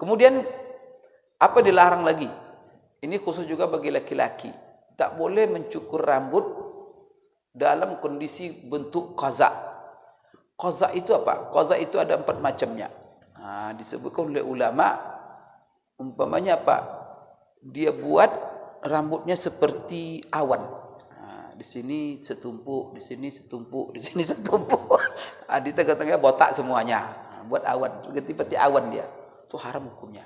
Kemudian apa dilarang lagi? Ini khusus juga bagi laki-laki. Tak boleh mencukur rambut dalam kondisi bentuk qaza. Qaza itu apa? Qaza itu ada 4 macamnya. Disebutkan oleh ulama, umpamanya apa? Dia buat rambutnya seperti awan. Di sini setumpuk, di sini setumpuk, di sini setumpuk. Di tengah-tengah botak semuanya. Buat awan, seperti awan dia. Itu haram hukumnya.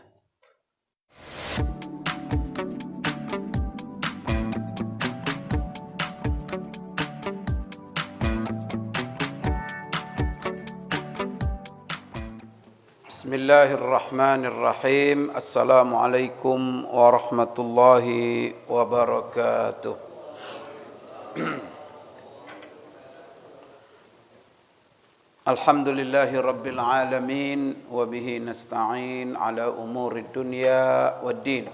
Bismillahirrahmanirrahim. Assalamualaikum warahmatullahi wabarakatuh. Alhamdulillahi rabbil alamin, wa bihi nasta'in ala umurid dunya waddin.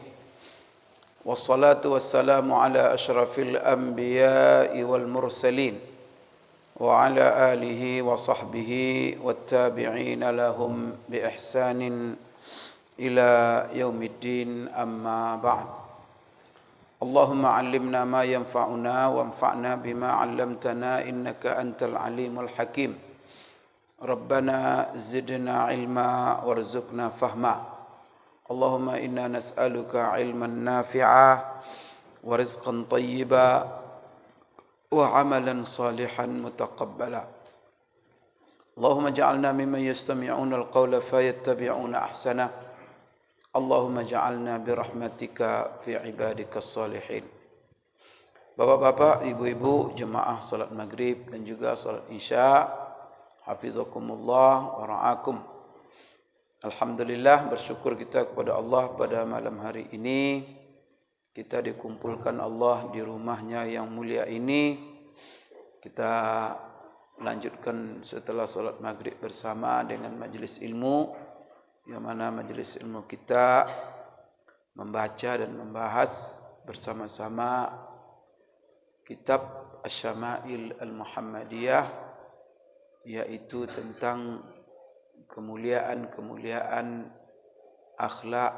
Wassalatu wassalamu ala ashrafil anbiya'i wal mursalin, wa ala alihi wa sahbihi wattabi'ina lahum bi ihsanin ila yaumiddin, amma ba'd. Allahumma 'allimna ma yanfa'una wanfa'na bima 'allamtana innaka antal alimul hakim. Rabbana zidna ilma warzuqna fahma. Allahumma inna nas'aluka ilman nafi'a wa rizqan tayyiba wa amalan salihan mutaqabbala. Allahumma ja'alna mimman yastami'una al-qawla fayattabi'una ahsana. Allahumma ja'alna birahmatika fi ibadika salihin. Bapak-bapak, ibu-ibu, jemaah salat maghrib dan juga salat isya, hafizakumullah wa ra'akum. Alhamdulillah, bersyukur kita kepada Allah pada malam hari ini. Kita dikumpulkan Allah di rumahnya yang mulia ini. Kita lanjutkan setelah salat maghrib bersama dengan majlis ilmu, yang mana majlis ilmu kita membaca dan membahas bersama-sama kitab Asy-Syama'il Al-Muhammadiyah, yaitu tentang kemuliaan-kemuliaan akhlak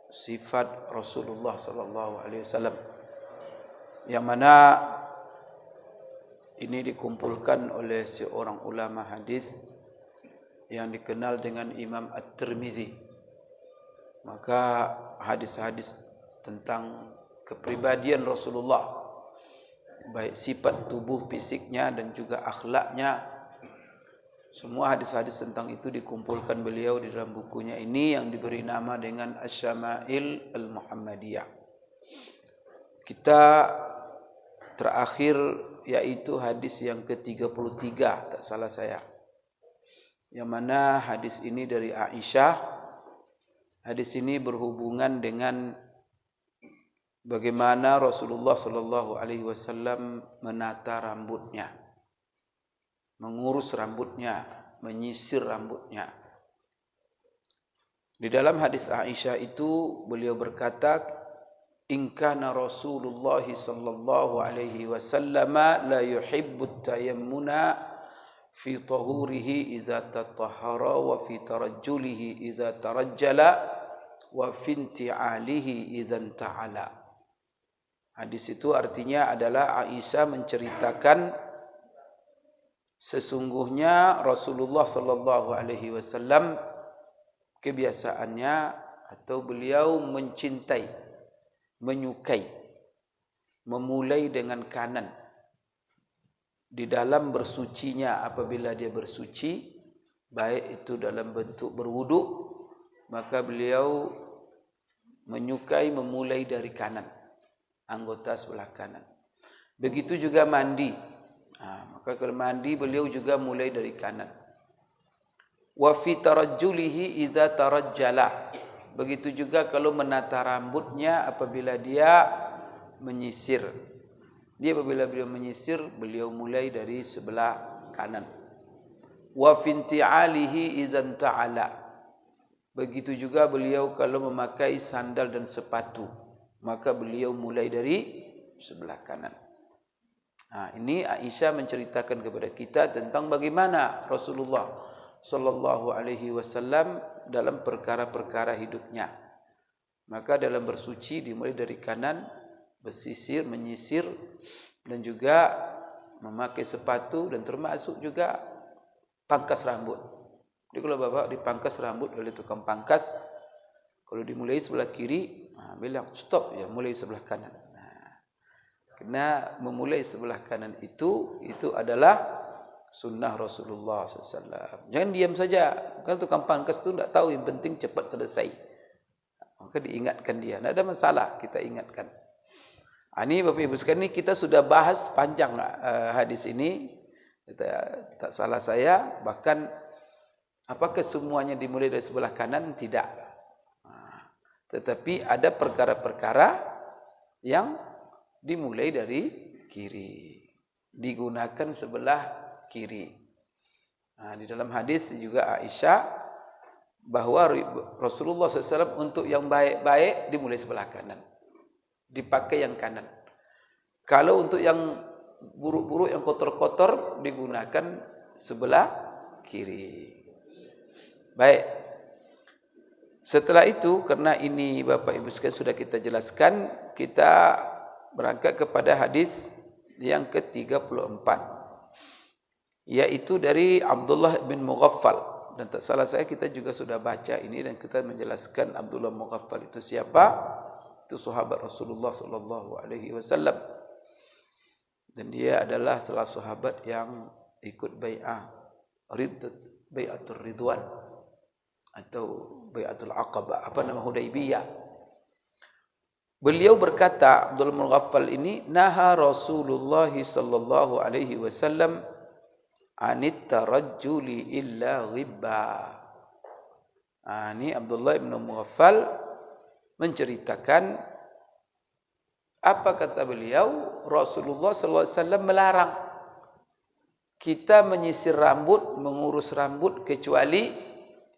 sifat Rasulullah sallallahu alaihi wasallam, yang mana ini dikumpulkan oleh seorang ulama hadis yang dikenal dengan Imam At-Tirmizi. Maka hadis-hadis tentang kepribadian Rasulullah, baik sifat tubuh fisiknya dan juga akhlaknya, semua hadis-hadis tentang itu dikumpulkan beliau di dalam bukunya ini yang diberi nama dengan Asy-Syama'il Al-Muhammadiyah. Kita terakhir yaitu hadis yang ke-33, tak salah saya, yang mana hadis ini dari Aisyah. Hadis ini berhubungan dengan bagaimana Rasulullah sallallahu alaihi wasallam menata rambutnya, mengurus rambutnya, menyisir rambutnya. Di dalam hadis Aisyah itu beliau berkata, "In kana Rasulullah sallallahu alaihi wasallam la yuhibbut tayammuna fi tahurihi idza tatahhara wa fi tarajjulihi idza tarajjala wa fi inti'alihi idza ta'ala." Hadis itu artinya adalah Aisyah menceritakan sesungguhnya Rasulullah sallallahu alaihi wasallam kebiasaannya atau beliau mencintai, menyukai, memulai dengan kanan di dalam bersucinya. Apabila dia bersuci, baik itu dalam bentuk berwudu, maka beliau menyukai memulai dari kanan, anggota sebelah kanan. Begitu juga mandi. Maka kalau mandi beliau juga mulai dari kanan. Wa fi tarajjulihi idza tarajjala. Begitu juga kalau menata rambutnya apabila dia menyisir. Dia apabila beliau menyisir, beliau mulai dari sebelah kanan. Wa fi inti'alihi idza ta'ala. Begitu juga beliau kalau memakai sandal dan sepatu, maka beliau mulai dari sebelah kanan. Ini Aisyah menceritakan kepada kita tentang bagaimana Rasulullah sallallahu alaihi wasallam dalam perkara-perkara hidupnya. Maka dalam bersuci dimulai dari kanan, bersisir, menyisir, dan juga memakai sepatu, dan termasuk juga pangkas rambut. Jadi kalau bapak dipangkas rambut oleh tukang pangkas, kalau dimulai sebelah kiri, bilang stop, ya mulai sebelah kanan. Karena memulai sebelah kanan itu adalah sunnah Rasulullah SAW. Jangan diam saja. Kalau tukang pangkas itu tidak tahu, yang penting cepat selesai. Maka diingatkan dia. Tidak ada masalah, kita ingatkan. Ini Bapak Ibu sekalian, kita sudah bahas panjang hadis ini. Tak salah saya, bahkan apakah semuanya dimulai dari sebelah kanan? Tidak. Tetapi ada perkara-perkara yang dimulai dari kiri. Digunakan sebelah kiri. Di dalam hadis juga Aisyah, bahwa Rasulullah SAW untuk yang baik-baik dimulai sebelah kanan. Dipakai yang kanan. Kalau untuk yang buruk-buruk, yang kotor-kotor, digunakan sebelah kiri. Baik. Setelah itu, karena ini Bapak Ibu sekalian sudah kita jelaskan, kita berangkat kepada hadis yang ke-34. Yaitu dari Abdullah bin Mughaffal. Dan tak salah saya, kita juga sudah baca ini dan kita menjelaskan Abdullah Mughaffal itu siapa? Itu sahabat Rasulullah SAW. Dan dia adalah salah sahabat yang ikut bai'atul Ridwan atau bai'atul Aqabah, Hudaybiyah. Beliau berkata, Abdullah bin Mughaffal ini, naha Rasulullah SAW anit tarajjuli illa ghibba. Ini Abdullah bin Mughaffal menceritakan apa kata beliau, Rasulullah SAW melarang kita menyisir rambut, mengurus rambut kecuali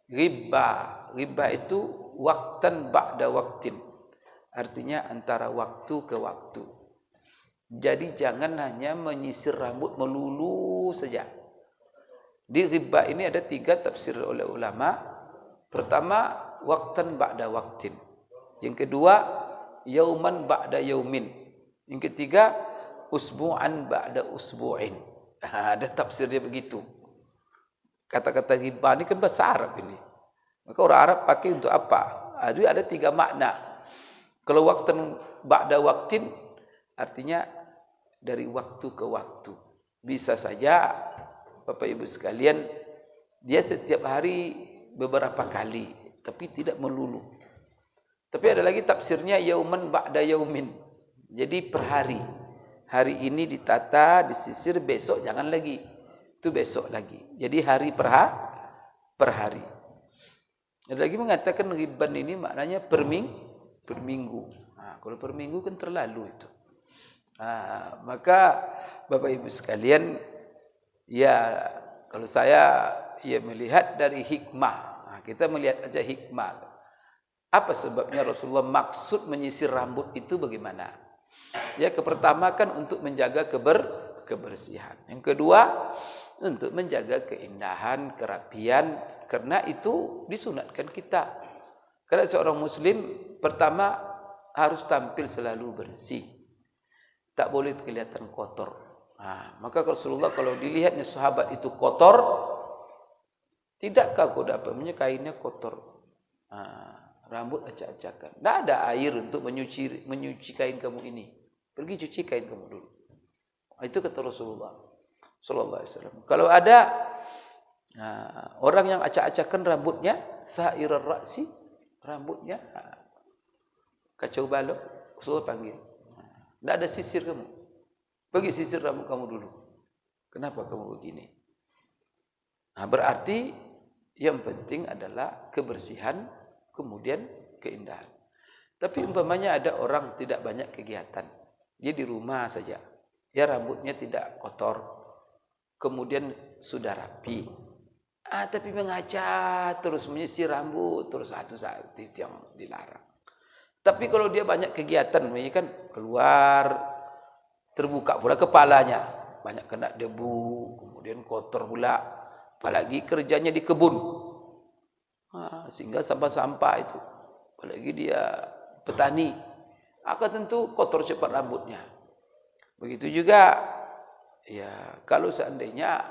ghibba. Ghibba itu waktan ba'da waktin. Artinya antara waktu ke waktu. Jadi jangan hanya menyisir rambut melulu saja. Di ghibba ini ada 3 tafsir oleh ulama. Pertama, waktan ba'da waktin. Yang kedua, yauman ba'da yaumin. Yang ketiga, usbu'an ba'da usbu'in. Ada tafsir dia begitu. Kata-kata ghibba ini kan bahasa Arab ini. Maka orang Arab pakai untuk apa? Ada 3 makna. Kalau waktan ba'da waktin, artinya dari waktu ke waktu. Bisa saja, Bapak Ibu sekalian, dia setiap hari beberapa kali, tapi tidak melulu. Tapi ada lagi tafsirnya yauman ba'da yaumin. Jadi per hari. Hari ini ditata, disisir, besok jangan lagi. Itu besok lagi. Jadi hari per hari. Ada lagi mengatakan ghibban ini maknanya per minggu. Kalau per minggu kan terlalu itu. Maka Bapak Ibu sekalian, ya kalau saya melihat dari hikmah. Kita melihat aja hikmah. Apa sebabnya Rasulullah maksud menyisir rambut itu bagaimana? Ya, pertama kan untuk menjaga kebersihan. Yang kedua, untuk menjaga keindahan, kerapian. Karena itu disunatkan kita. Karena seorang muslim pertama harus tampil selalu bersih. Tak boleh kelihatan kotor. Maka Rasulullah kalau dilihatnya sahabat itu kotor, tidakkah kau dapat kainnya kotor? Rambut acak-acakan. Tidak ada air untuk menyuci kain kamu ini. Pergi cuci kain kamu dulu. Itu kata Rasulullah sallallahu alaihi wasallam. Kalau ada orang yang acak-acakan rambutnya, sa'irar ra'si, rambutnya kacau balau, Rasulullah panggil. Tidak ada sisir kamu. Pergi sisir rambut kamu dulu. Kenapa kamu begini? Berarti yang penting adalah kebersihan, kemudian keindahan. Tapi umpamanya ada orang tidak banyak kegiatan. Dia di rumah saja. Ya rambutnya tidak kotor. Kemudian sudah rapi. Tapi mengaca terus menyisir rambut terus itu yang dilarang. Tapi kalau dia banyak kegiatan, kan keluar, terbuka pula kepalanya, banyak kena debu, kemudian kotor pula. Apalagi kerjanya di kebun. Sehingga sampah-sampah itu, apalagi dia petani, akan tentu kotor cepat rambutnya. Begitu juga, ya kalau seandainya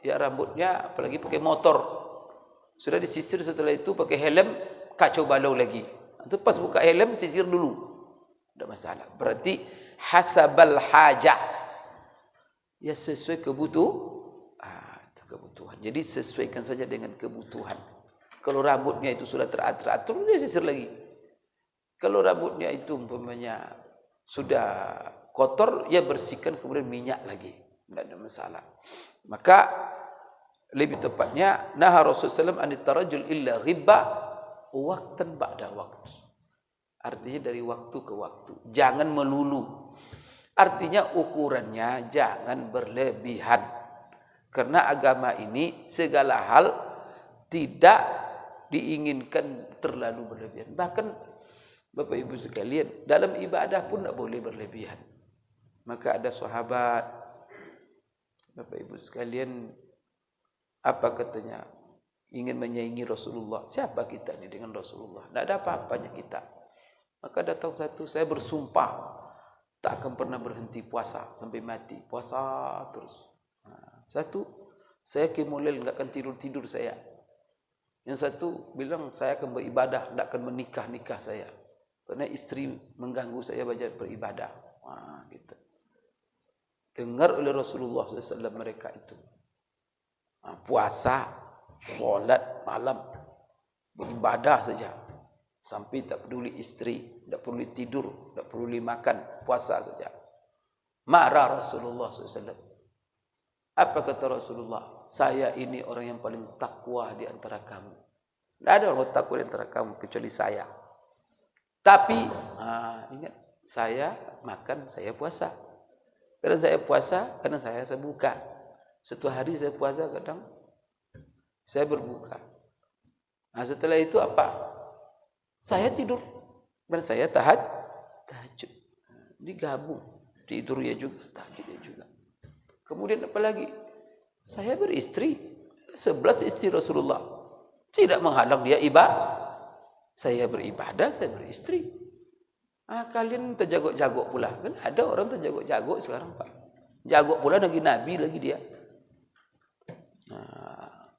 ya rambutnya, apalagi pakai motor, sudah disisir, setelah itu pakai helm, kacau balau lagi. Itu pas buka helm, sisir dulu, tidak masalah. Berarti hasabal hajah, ya sesuai kebutuhan. Jadi sesuaikan saja dengan kebutuhan. Kalau rambutnya itu sudah teratur, dia sisir lagi. Kalau rambutnya itu umpamanya sudah kotor, ya bersihkan kemudian minyak lagi, tidak ada masalah. Maka lebih tepatnya, naha Rasulullah SAW anit tarajul illa ghibba waqtan ba'da waqt. Artinya dari waktu ke waktu, jangan melulu. Artinya ukurannya jangan berlebihan. Karena agama ini segala hal tidak diinginkan terlalu berlebihan. Bahkan Bapak Ibu sekalian, dalam ibadah pun tidak boleh berlebihan. Maka ada sahabat, Bapak Ibu sekalian, apa katanya, ingin menyaingi Rasulullah. Siapa kita ini dengan Rasulullah? Tidak ada apa-apanya kita. Maka datang satu, saya bersumpah tak akan pernah berhenti puasa sampai mati. Puasa terus. Satu, saya kimulil, enggak akan tidur-tidur saya. Yang satu bilang, saya akan beribadah, tidak akan menikah-nikah saya. Karena istri mengganggu saya beribadah. Gitu. Dengar oleh Rasulullah SAW mereka itu. Puasa, solat malam, beribadah saja. Sampai tak peduli istri, tak peduli tidur, tak peduli makan, puasa saja. Marah Rasulullah SAW. Apa kata Rasulullah? Saya ini orang yang paling takwa di antara kamu. Tidak ada orang takwa di antara kamu kecuali saya. Tapi ingat, saya makan, saya puasa. Kadang saya puasa, kadang saya buka. Satu hari saya puasa, kadang saya berbuka. Setelah itu apa? Saya tidur dan saya tahajud. Digabung, tidurnya juga, tahajudnya juga. Kemudian apa lagi? Saya beristri, 11 istri Rasulullah. Tidak menghalang dia ibadah. Saya beribadah, saya beristri. Kalian terjagok-jagok pula. Kan ada orang terjagok-jagok sekarang, Pak. Jagok pula lagi Nabi lagi dia.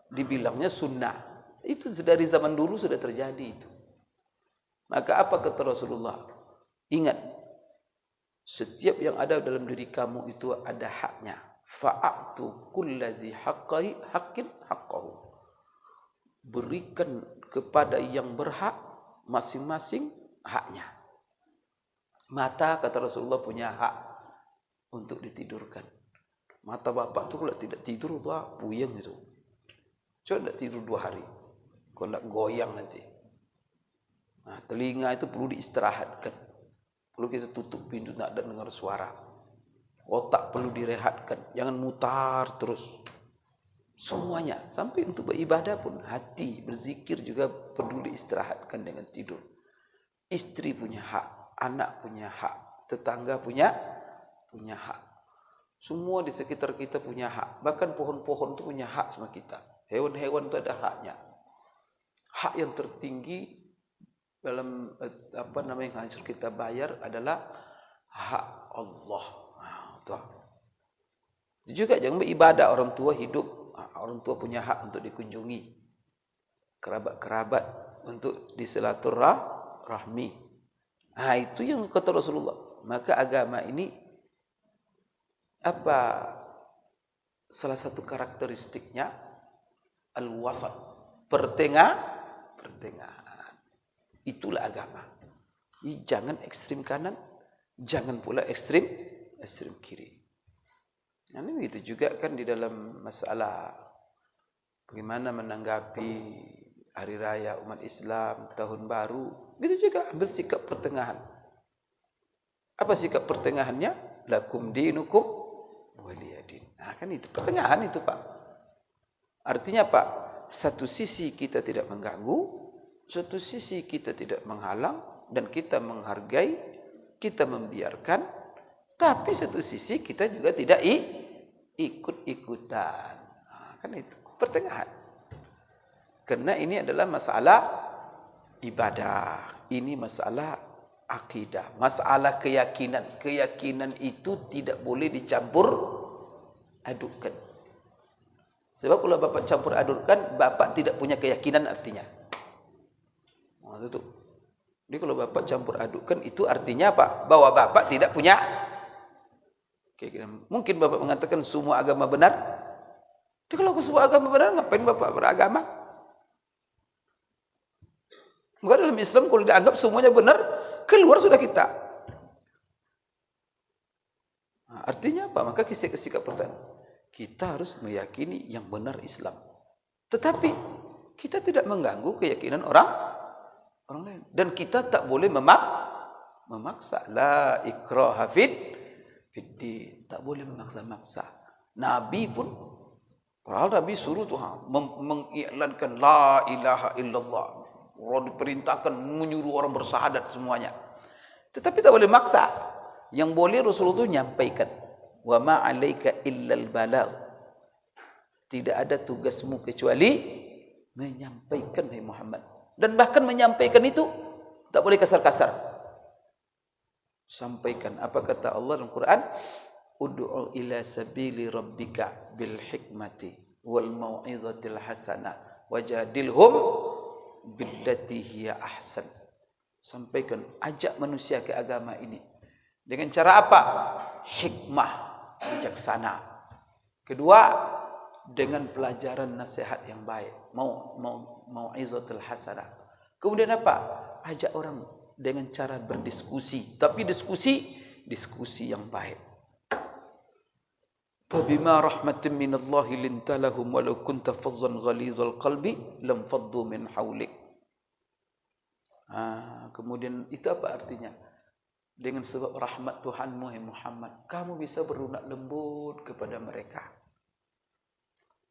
Dibilangnya sunnah. Itu dari zaman dulu sudah terjadi itu. Maka apa kata Rasulullah? Ingat, setiap yang ada dalam diri kamu itu ada haknya. Fa'atu kulladzi haqqin haqqahu. Berikan kepada yang berhak masing-masing haknya. Mata, kata Rasulullah, punya hak untuk ditidurkan. Mata bapak tu kalau tidak tidur, Pak, puyeng itu. Coba tidak tidur 2 hari. Kalau tidak goyang nanti. Telinga itu perlu diistirahatkan. Perlu kita tutup pintu, tidak ada dengar suara. Otak perlu direhatkan. Jangan mutar terus. Semuanya. Sampai untuk beribadah pun hati, berzikir juga perlu diistirahatkan dengan tidur. Istri punya hak. Anak punya hak. Tetangga punya hak. Semua di sekitar kita punya hak. Bahkan pohon-pohon itu punya hak sama kita. Hewan-hewan itu ada haknya. Hak yang tertinggi dalam yang harus kita bayar adalah hak Allah. Itu juga jangan beribadah, orang tua hidup, orang tua punya hak untuk dikunjungi, kerabat-kerabat untuk disilaturahmi. Itu yang kata Rasulullah. Maka agama ini salah satu karakteristiknya al-wasat, pertengahan. Itulah agama. Jangan ekstrim kanan, jangan pula ekstrim kiri. Ini begitu juga kan di dalam masalah bagaimana menanggapi hari raya umat Islam, tahun baru, gitu juga ambil sikap pertengahan. Apa sikap pertengahannya? Lakum dinukum waliyadin. Kan itu pertengahan itu, Pak. Artinya Pak, satu sisi kita tidak mengganggu, satu sisi kita tidak menghalang, dan kita menghargai, kita membiarkan, tapi satu sisi kita juga tidak ikut-ikutan. Kan itu pertengahan. Karena ini adalah masalah ibadah. Ini masalah akidah. Masalah keyakinan. Keyakinan itu tidak boleh dicampur adukkan. Sebab kalau bapak campur adukkan, bapak tidak punya keyakinan artinya. Itu. Jadi kalau bapak campur adukkan, itu artinya apa? Bahwa bapak tidak punya keyakinan. Mungkin bapak mengatakan semua agama benar. Jadi kalau semua agama benar, ngapain bapak beragama? Maka dalam Islam kalau dianggap semuanya benar, keluar sudah kita. Nah, artinya apa? Maka sikap pertanyaan. Kita harus meyakini yang benar Islam. Tetapi kita tidak mengganggu keyakinan orang lain. Dan kita tak boleh memaksa. La ikraha fiddin. Tak boleh memaksa-maksa. Nabi pun, padahal Nabi suruh Tuhan mengiklankan la ilaha illallah. Orang diperintahkan menyuruh orang bersyahadat semuanya. Tetapi tak boleh maksa. Yang boleh Rasulullah itu nyampaikan. Wa ma 'alaika illal balagh. Tidak ada tugasmu kecuali menyampaikan, hai Muhammad. Dan bahkan menyampaikan itu tak boleh kasar-kasar. Sampaikan. Apa kata Allah dalam Quran? Ud'u ila sabili rabbika bil hikmati wal mau'izatil hasanah wajadilhum billati hiya ahsan. Sampaikan, ajak manusia ke agama ini. Dengan cara apa? Hikmah, bijaksana. Kedua, dengan pelajaran nasihat yang baik. Mau'izatul hasanah. Kemudian apa? Ajak orang dengan cara berdiskusi. Tapi diskusi yang baik. Fabima rahmatin minallahi lintalahum walau kunta fazzan ghalizal qalbi lam faddu min haulik. Kemudian itu apa artinya? Dengan sebab rahmat Tuhanmu, hai Muhammad, kamu bisa berlunak lembut kepada mereka.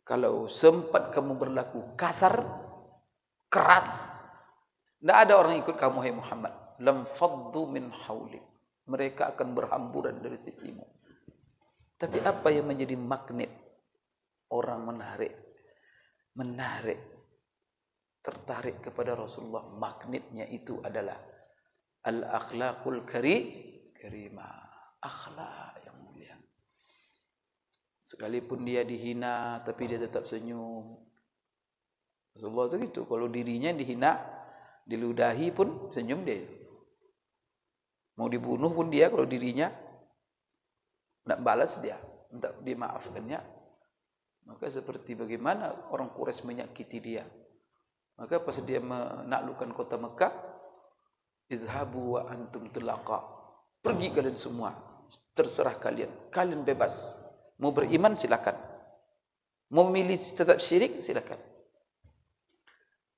Kalau sempat kamu berlaku kasar, keras, tidak ada orang ikut kamu, hai Muhammad. Lam faddu min haulik. Mereka akan berhamburan dari sisimu. Tapi apa yang menjadi magnet orang menarik, tertarik kepada Rasulullah? Magnetnya itu adalah al-akhlaqul karimah. Akhlak yang mulia. Sekalipun dia dihina, tapi dia tetap senyum. Rasulullah itu gitu. Kalau dirinya dihina, diludahi pun senyum dia. Mau dibunuh pun dia, kalau dirinya nak balas dia, tak dimaafkannya. Maka seperti bagaimana orang Quraisy menyakiti dia. Maka pas dia menaklukkan kota Mekah, izhabu wa antum tulaqa. Pergi kalian semua, terserah kalian. Kalian bebas. Mau beriman silakan. Mau memilih tetap syirik silakan.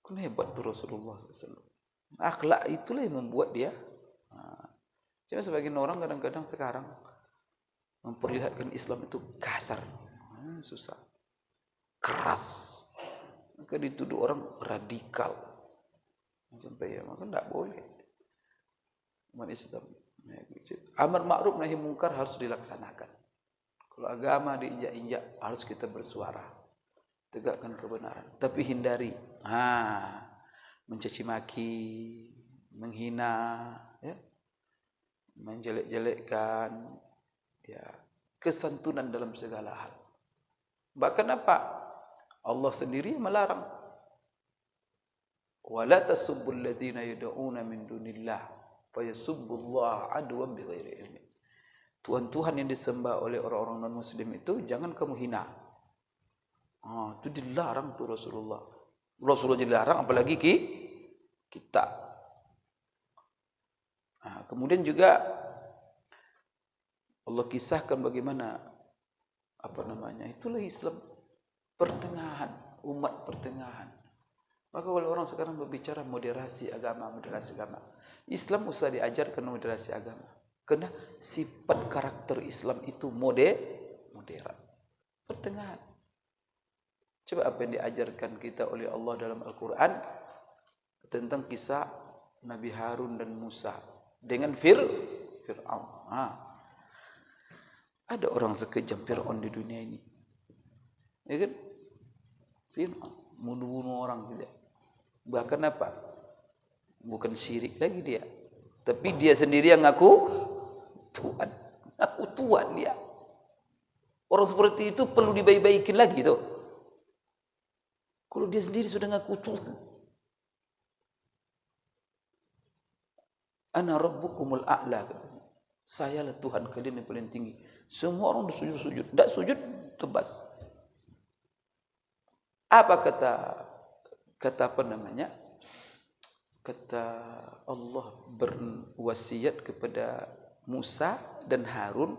Kan hebat tu Rasulullah SAW. Akhlak itulah yang membuat dia. Cuma sebagian orang kadang-kadang sekarang memperlihatkan Islam itu kasar, susah, keras. Maka dituduh orang radikal. Sampai ya, maka tidak boleh. Umat Islam, amar ma'ruf nahi mungkar harus dilaksanakan. Kalau agama diinjak-injak, harus kita bersuara, tegakkan kebenaran. Tapi hindari, mencaci maki, menghina, ya, menjelek-jelekkan, ya, kesantunan dalam segala hal. Bahkan apa? Allah sendiri melarang. Wala tasubbul ladzina yad'una min dunillah fayasubbullaha adwan bighairi ilmi. Tuhan-tuhan yang disembah oleh orang-orang non-muslim itu jangan kamu hina. Itu dilarang tuh Rasulullah. Rasulullah dilarang, apalagi kita. Kemudian juga Allah kisahkan bagaimana itulah Islam pertengahan, umat pertengahan. Maka kalau orang sekarang berbicara moderasi agama, Islam usah diajarkan moderasi agama. Karena sifat karakter Islam itu moderat, pertengahan. Coba apa yang diajarkan kita oleh Allah dalam Al-Quran tentang kisah Nabi Harun dan Musa dengan Fir'aun. Ada orang sekejam Fir'aun di dunia ini, ya kan? Fir'aun bunuh orang tidak. Bahkan apa? Bukan syirik lagi dia, tapi dia sendiri yang ngaku Tuhan, ngaku Tuhan dia. Orang seperti itu perlu dibaik-baikin lagi tuh. Kalau dia sendiri sudah ngaku Tuhan. Ana rabbukumul a'la. Sayalah Tuhan kalian yang paling tinggi. Semua orang sujud-sujud. Tak sujud, tebas. Apa kata apa namanya? Kata Allah berwasiat kepada Musa dan Harun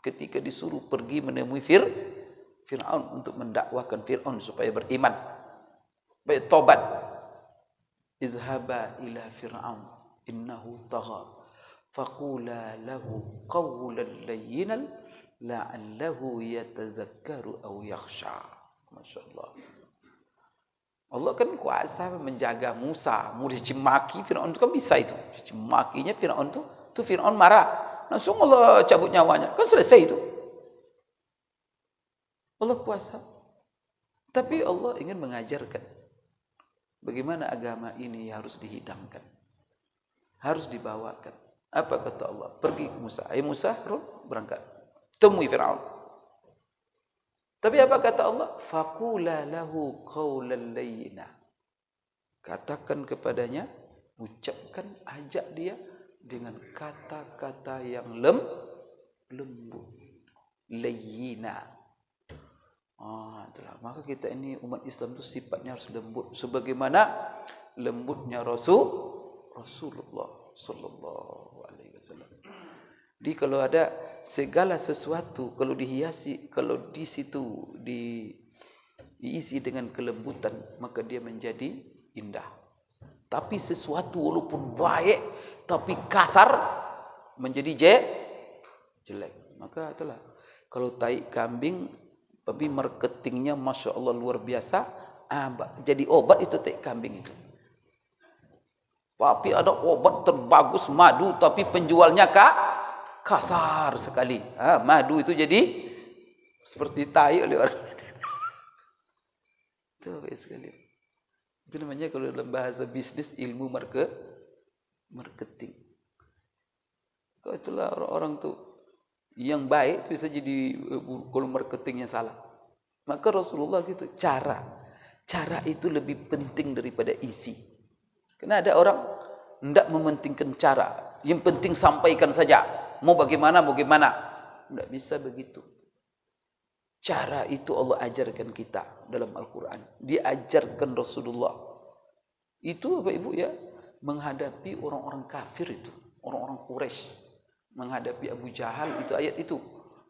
ketika disuruh pergi menemui Fir'aun untuk mendakwakan Fir'aun supaya beriman, supaya tobat. Izhaba ila Fir'aun innahu tagha faqula lahu qawlan layyinan la'allahu yatazakkaru aw yakhsha. Masyaallah. Allah kan kuasa menjaga Musa. Mau dicemaki Fir'aun itu kan bisa itu. Dicemaknya Fir'aun itu Fir'aun marah. Langsung Allah cabut nyawanya. Kan selesai itu. Allah kuasa. Tapi Allah ingin mengajarkan bagaimana agama ini harus dihidangkan. Harus dibawakan. Apa kata Allah? Pergi ke Musa. Ayo Musa, berangkat. Temui Fir'aun. Tapi apa kata Allah? Faqula lahu qawlan layyina. Katakan kepadanya, ucapkan, ajak dia dengan kata-kata yang lembut. Layyina. Itulah. Maka kita ini umat Islam itu sifatnya harus lembut. Sebagaimana lembutnya Rasulullah sallallahu alaihi wasallam. Jadi kalau ada segala sesuatu, kalau dihiasi, kalau di situ diisi dengan kelembutan, maka dia menjadi indah. Tapi sesuatu walaupun baik, tapi kasar, menjadi jelek. Maka itulah. Kalau tai kambing, tapi marketingnya Masya Allah luar biasa, jadi obat itu tai kambing itu. Tapi ada obat terbagus madu, tapi penjualnya kasar sekali. Madu itu jadi seperti tai oleh orang. Itu baik sekali. Itu namanya kalau dalam bahasa bisnis ilmu marketing. Kalau itulah orang-orang tu yang baik itu bisa jadi kalau marketingnya salah. Maka Rasulullah gitu cara itu lebih penting daripada isi. Karena ada orang hendak mementingkan cara, yang penting sampaikan saja. Mau bagaimana. Tidak bisa begitu. Cara itu Allah ajarkan kita dalam Al-Quran. Diajarkan Rasulullah. Itu Bapak Ibu ya, menghadapi orang-orang kafir itu. Orang-orang Quraisy. Menghadapi Abu Jahal, itu ayat itu.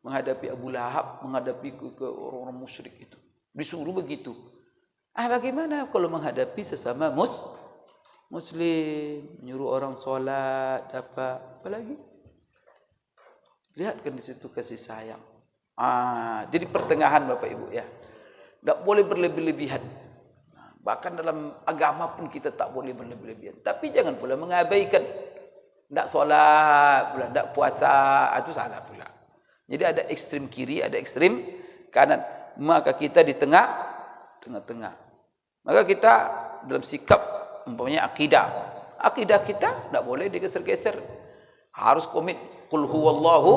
Menghadapi Abu Lahab, menghadapi ke orang-orang musyrik itu. Disuruh begitu. Bagaimana kalau menghadapi sesama Muslim, menyuruh orang solat, apa lagi? Lihatkan di situ kasih sayang. Jadi pertengahan Bapak Ibu ya. Tak boleh berlebih-lebihan. Bahkan dalam agama pun kita tak boleh berlebih-lebihan. Tapi jangan pula mengabaikan. Tak solat pula, tak puasa, itu salah pula. Jadi ada ekstrem kiri, ada ekstrem kanan. Maka kita di tengah-tengah. Maka kita dalam sikap umpamanya akidah. Akidah kita tak boleh digeser-geser. Harus komit. Qul huwallahu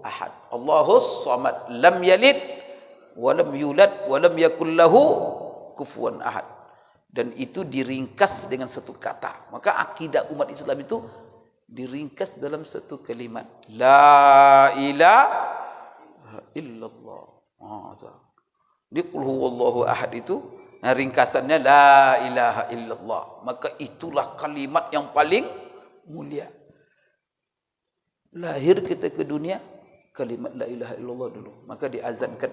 ahad. Allahus samad. Lam yalid wa lam yulad wa lam yakul lahu kufuwan ahad. Dan itu diringkas dengan satu kata. Maka akidah umat Islam itu diringkas dalam satu kalimat. La ilaha illallah. Di qul huwallahu ahad itu ringkasannya la ilaha illallah. Maka itulah kalimat yang paling mulia. Lahir kita ke dunia, kalimat la ilaha illallah dulu. Maka diazankan.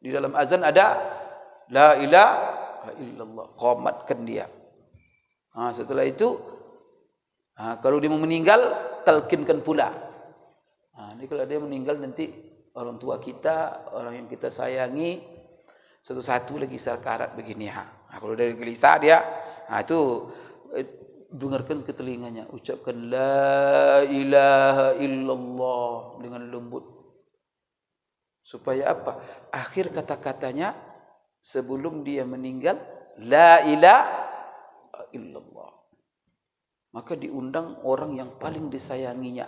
Di dalam azan ada la ilaha illallah. Qamatkan dia. Setelah itu, kalau dia mau meninggal, talqinkan pula. Ini kalau dia meninggal nanti orang tua kita, orang yang kita sayangi, satu-satu lagi sakarat begini. Kalau dari gelisah dia, itu dengarkan ke telinganya, ucapkan la ilaha illallah dengan lembut. Supaya apa? Akhir kata-katanya sebelum dia meninggal, La ilaha illallah. Maka diundang orang yang paling disayanginya.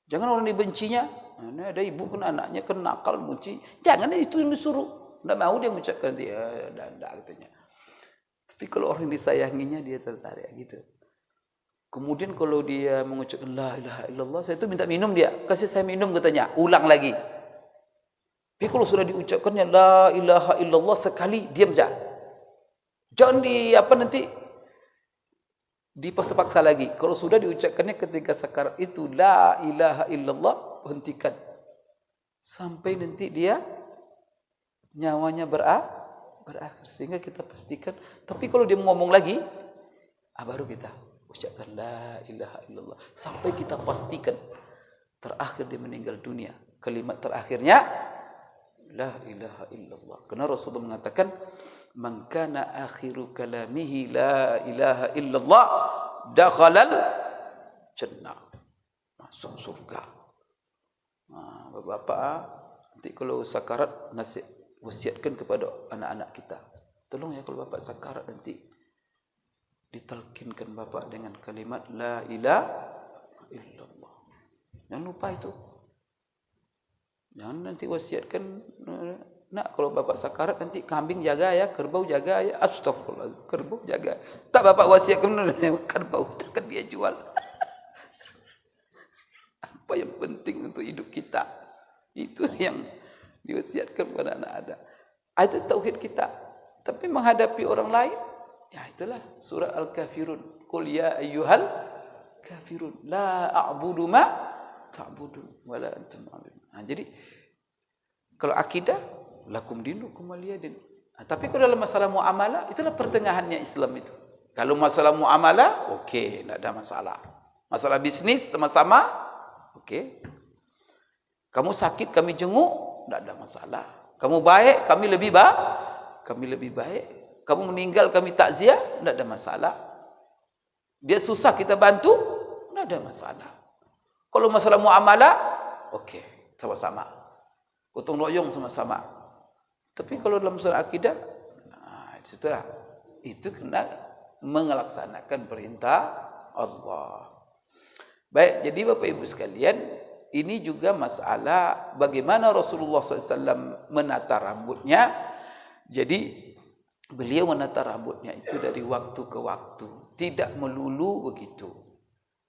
Jangan orang dibencinya. Ada ibu kan anaknya kan nakal, benci. Jangan itu yang disuruh. Tidak mau dia mengucapkan dia tidak katanya. Tapi kalau orang disayanginya dia tertarik gitu. Kemudian kalau dia mengucapkan la ilaha illallah, saya itu minta minum dia. Kasih saya minum katanya. Ulang lagi. Tapi kalau sudah diucapkannya la ilaha illallah sekali, diam saja. Jangan nanti dipaksa-paksa lagi. Kalau sudah diucapkannya ketika sakarat itu la ilaha illallah, hentikan sampai nanti dia nyawanya berakhir, sehingga kita pastikan. Tapi kalau dia ngomong lagi, baru kita ucapkan la ilaha illallah sampai kita pastikan terakhir dia meninggal dunia, kalimat terakhirnya la ilaha illallah. Karena Rasulullah mengatakan, man kana akhiru kalamihi la ilaha illallah dakhalal jannah, masuk surga. Bapak-bapak, nanti kalau sakarat nasihat wasiatkan kepada anak-anak kita. Tolong ya kalau bapak sakarat nanti ditalkinkan bapak dengan kalimat la ilaha illallah. Jangan lupa itu. Jangan nanti wasiatkan, nak kalau bapak sakarat nanti kambing jaga ya, kerbau jaga ya. Astagfirullah, kerbau jaga. Tak bapak wasiatkan kerbau, takkan dia jual. Apa yang penting untuk hidup kita, itu yang diwasiatkan kepada anak-anak. Itu tauhid kita. Tapi menghadapi orang lain, ya itulah surah Al-Kafirun. Qul ya ayyuhal kafirun la a'budu ma ta'budun wala antum a'budun. Jadi kalau akidah lakum dinukum waliyadin. Tapi kalau dalam masalah muamalah, itulah pertengahannya Islam itu. Kalau masalah muamalah, okey, tidak ada masalah. Masalah bisnis sama-sama, okey. Kamu sakit, kami jenguk, tidak ada masalah. Kamu baik, kami lebih baik. Kamu meninggal, kami takziah, tidak ada masalah. Dia susah, kita bantu, tidak ada masalah. Kalau masalah muamalah, okey, sama-sama. Gotong royong sama-sama. Tapi kalau dalam masalah akidah, itu kena melaksanakan perintah Allah. Baik, jadi Bapak Ibu sekalian, ini juga masalah bagaimana Rasulullah SAW menata rambutnya. Jadi beliau menata rambutnya itu dari waktu ke waktu, tidak melulu begitu.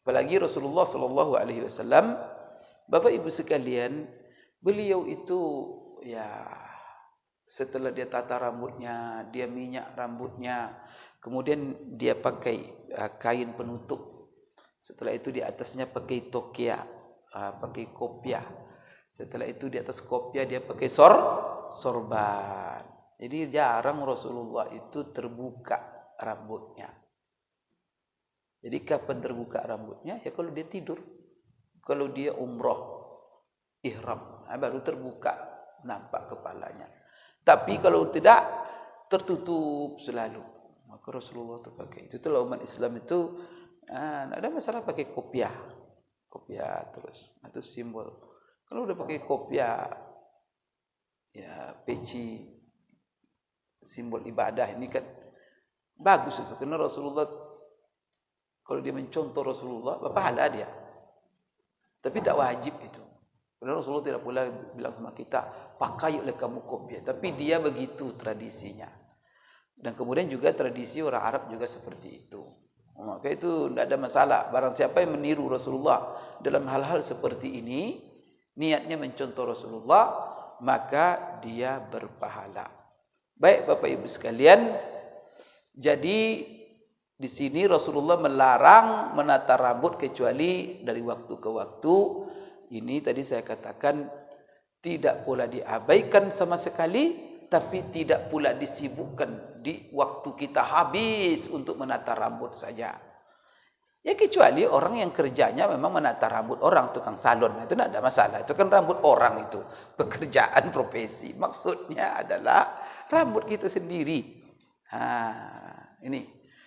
Apalagi Rasulullah SAW, Bapak Ibu sekalian, beliau itu ya setelah dia tata rambutnya, dia minyak rambutnya, kemudian dia pakai kain penutup. Setelah itu di atasnya pakai tokia, pakai kopiah. Setelah itu di atas kopiah dia pakai sorban. Jadi jarang Rasulullah itu terbuka rambutnya. Jadi kapan terbuka rambutnya? Ya kalau dia tidur. Kalau dia umroh, ihram, baru terbuka, nampak kepalanya. Tapi kalau tidak, tertutup selalu. Maka Rasulullah itu pakai. Itulah umat Islam itu, tidak ada masalah pakai kopiah. Kopiah terus. Itu simbol. Kalau udah pakai kopiah, ya peci, simbol ibadah ini kan bagus itu. Karena Rasulullah, kalau dia mencontoh Rasulullah, pahala dia. Tapi tak wajib itu. Karena Rasulullah tidak pula bilang sama kita, pakai oleh kamu kopiah. Tapi dia begitu tradisinya. Dan kemudian juga tradisi orang Arab juga seperti itu. Maka itu tidak ada masalah. Barang siapa yang meniru Rasulullah dalam hal-hal seperti ini, niatnya mencontoh Rasulullah, maka dia berpahala. Baik Bapak Ibu sekalian, jadi di sini Rasulullah melarang menata rambut kecuali dari waktu ke waktu. Ini tadi saya katakan tidak pula diabaikan sama sekali, tapi tidak pula disibukkan di waktu kita habis untuk menata rambut saja. Ya kecuali orang yang kerjanya memang menata rambut orang, tukang salon, itu tidak ada masalah. Itu kan rambut orang itu, pekerjaan profesi. Maksudnya adalah rambut kita sendiri. Ini.